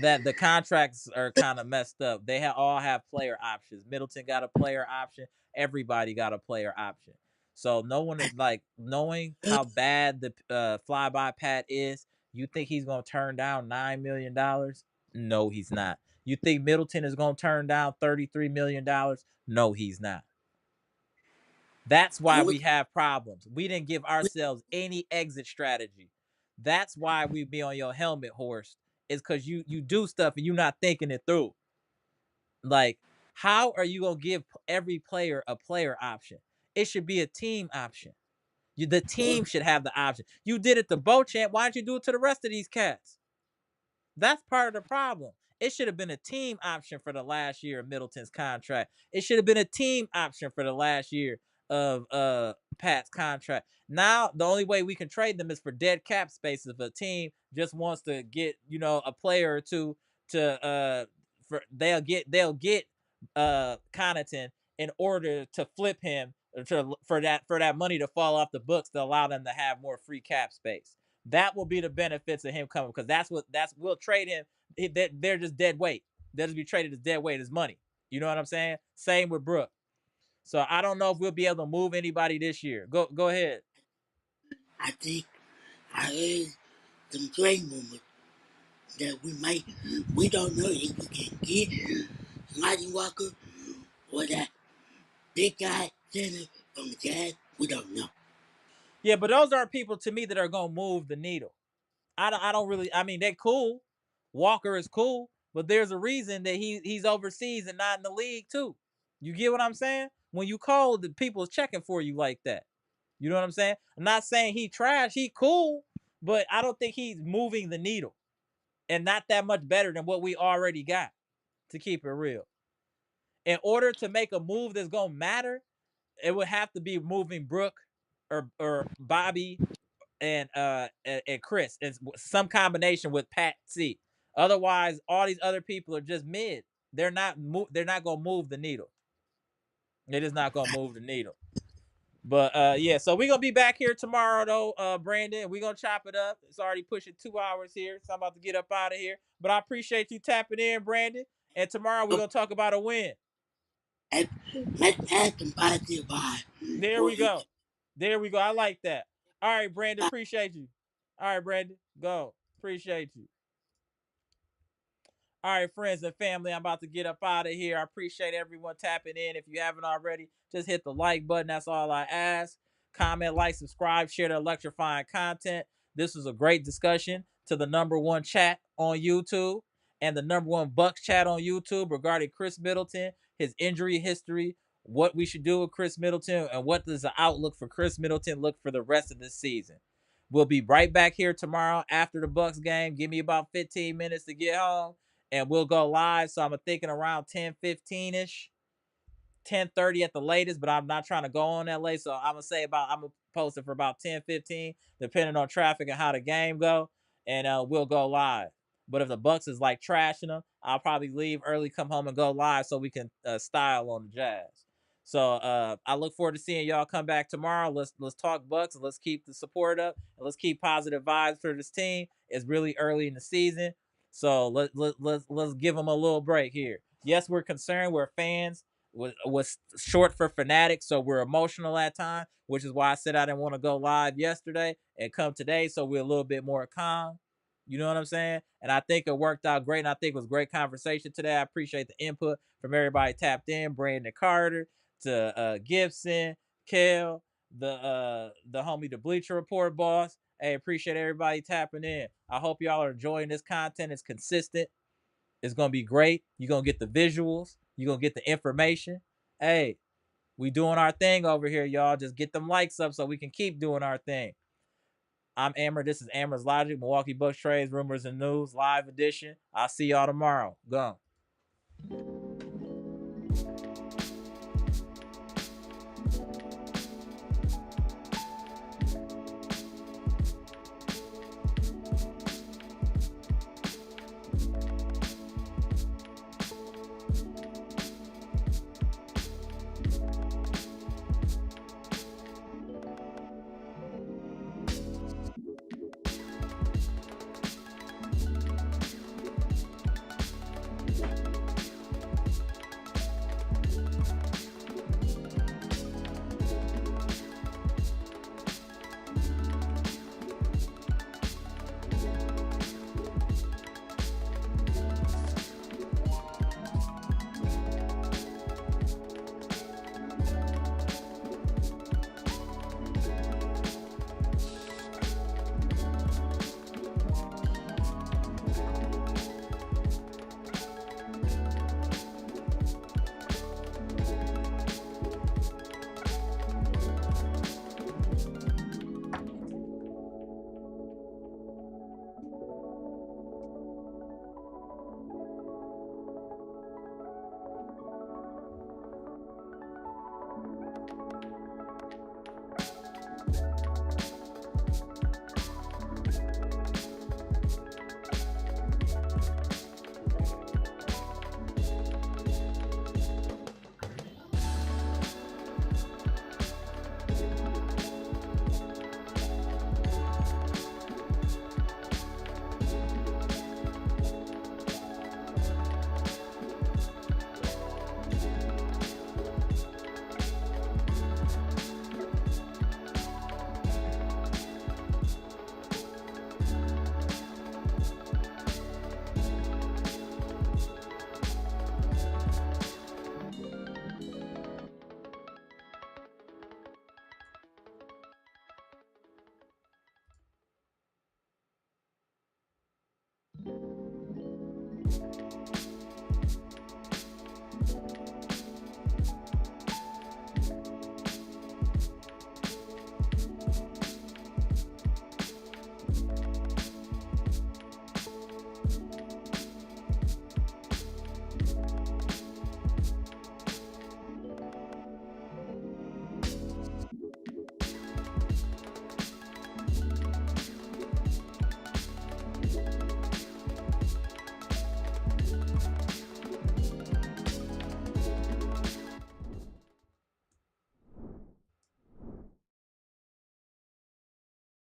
That the contracts are kind of messed up. They all have player options. Middleton got a player option. Everybody got a player option. So no one is like knowing how bad the flyby Pat is. You think he's gonna turn down $9 million? No, he's not. You think Middleton is gonna turn down $33 million? No, he's not. That's I why would, we have problems. We didn't give ourselves any exit strategy. That's why we be on your helmet horse. Is because you do stuff and you're not thinking it through. Like, how are you gonna give every player a player option? It should be a team option. The team should have the option. You did it to Bochamp. Why don't you do it to the rest of these cats? That's part of the problem. It should have been a team option for the last year of Middleton's contract. It should have been a team option for the last year of Pat's contract. Now the only way we can trade them is for dead cap space if a team just wants to get, a player or two to they'll get Connaughton in order to flip him for that money to fall off the books to allow them to have more free cap space. That will be the benefits of him coming because that's we'll trade him. They're just dead weight. They'll just be traded as dead weight as money. You know what I'm saying? Same with Brook. So I don't know if we'll be able to move anybody this year. Go ahead. I think I heard some trade rumors that we don't know if we can get Lonnie Walker or that big guy center from the Jazz. We don't know. Yeah, but those are people to me that are gonna move the needle. I don't really. I mean, they're cool. Walker is cool, but there's a reason that he's overseas and not in the league too. You get what I'm saying? When you call, the people's checking for you like that. You know what I'm saying? I'm not saying he trash. He cool, but I don't think he's moving the needle, and not that much better than what we already got. To keep it real, in order to make a move that's gonna matter, it would have to be moving Brooke or Bobby and Khris. It's some combination with Pat C. Otherwise, all these other people are just mid. They're not gonna move the needle. It is not gonna move the needle. But yeah, so we're gonna be back here tomorrow though, Brandon. We're gonna chop it up. It's already pushing 2 hours here, so I'm about to get up out of here. But I appreciate you tapping in, Brandon. And tomorrow we're Oh, gonna talk about a win. and let's add some positive vibe There for we each. go. There we go. I like that. All right, Brandon. Appreciate you. All right, Brandon. Go. Appreciate you. All right, friends and family, I'm about to get up out of here. I appreciate everyone tapping in. If you haven't already, just hit the like button. That's all I ask. Comment, like, subscribe, share the electrifying content. This was a great discussion to the #1 chat on YouTube and the #1 Bucks chat on YouTube regarding Khris Middleton, his injury history, what we should do with Khris Middleton, and what does the outlook for Khris Middleton look for the rest of this season. We'll be right back here tomorrow after the Bucks game. Give me about 15 minutes to get home and we'll go live. So I'm thinking around 10:15 ish, 10:30 at the latest, but I'm not trying to go on that late. So I'm gonna post it for about 10:15, depending on traffic and how the game go, and we'll go live. But if the Bucks is like trashing them, I'll probably leave early, come home and go live so we can style on the Jazz. So I look forward to seeing y'all come back tomorrow. Let's talk Bucks and let's keep the support up and let's keep positive vibes for this team. It's really early in the season. So let's give them a little break here. Yes, we're concerned. We're fans. Was short for fanatics, so we're emotional at times, which is why I said I didn't want to go live yesterday and come today, so we're a little bit more calm. You know what I'm saying? And I think it worked out great. And I think it was great conversation today. I appreciate the input from everybody tapped in. Brandon Carter to Gibson, Kel, the homie, the Bleacher Report boss. Hey, appreciate everybody tapping in. I hope y'all are enjoying this content. It's consistent. It's gonna be great. You're gonna get the visuals. You're gonna get the information. Hey, we doing our thing over here, y'all. Just get them likes up so we can keep doing our thing. I'm Amber. This is Amber's Logic, Milwaukee Bucks Trades, Rumors, and News, live edition. I'll see y'all tomorrow. Gone.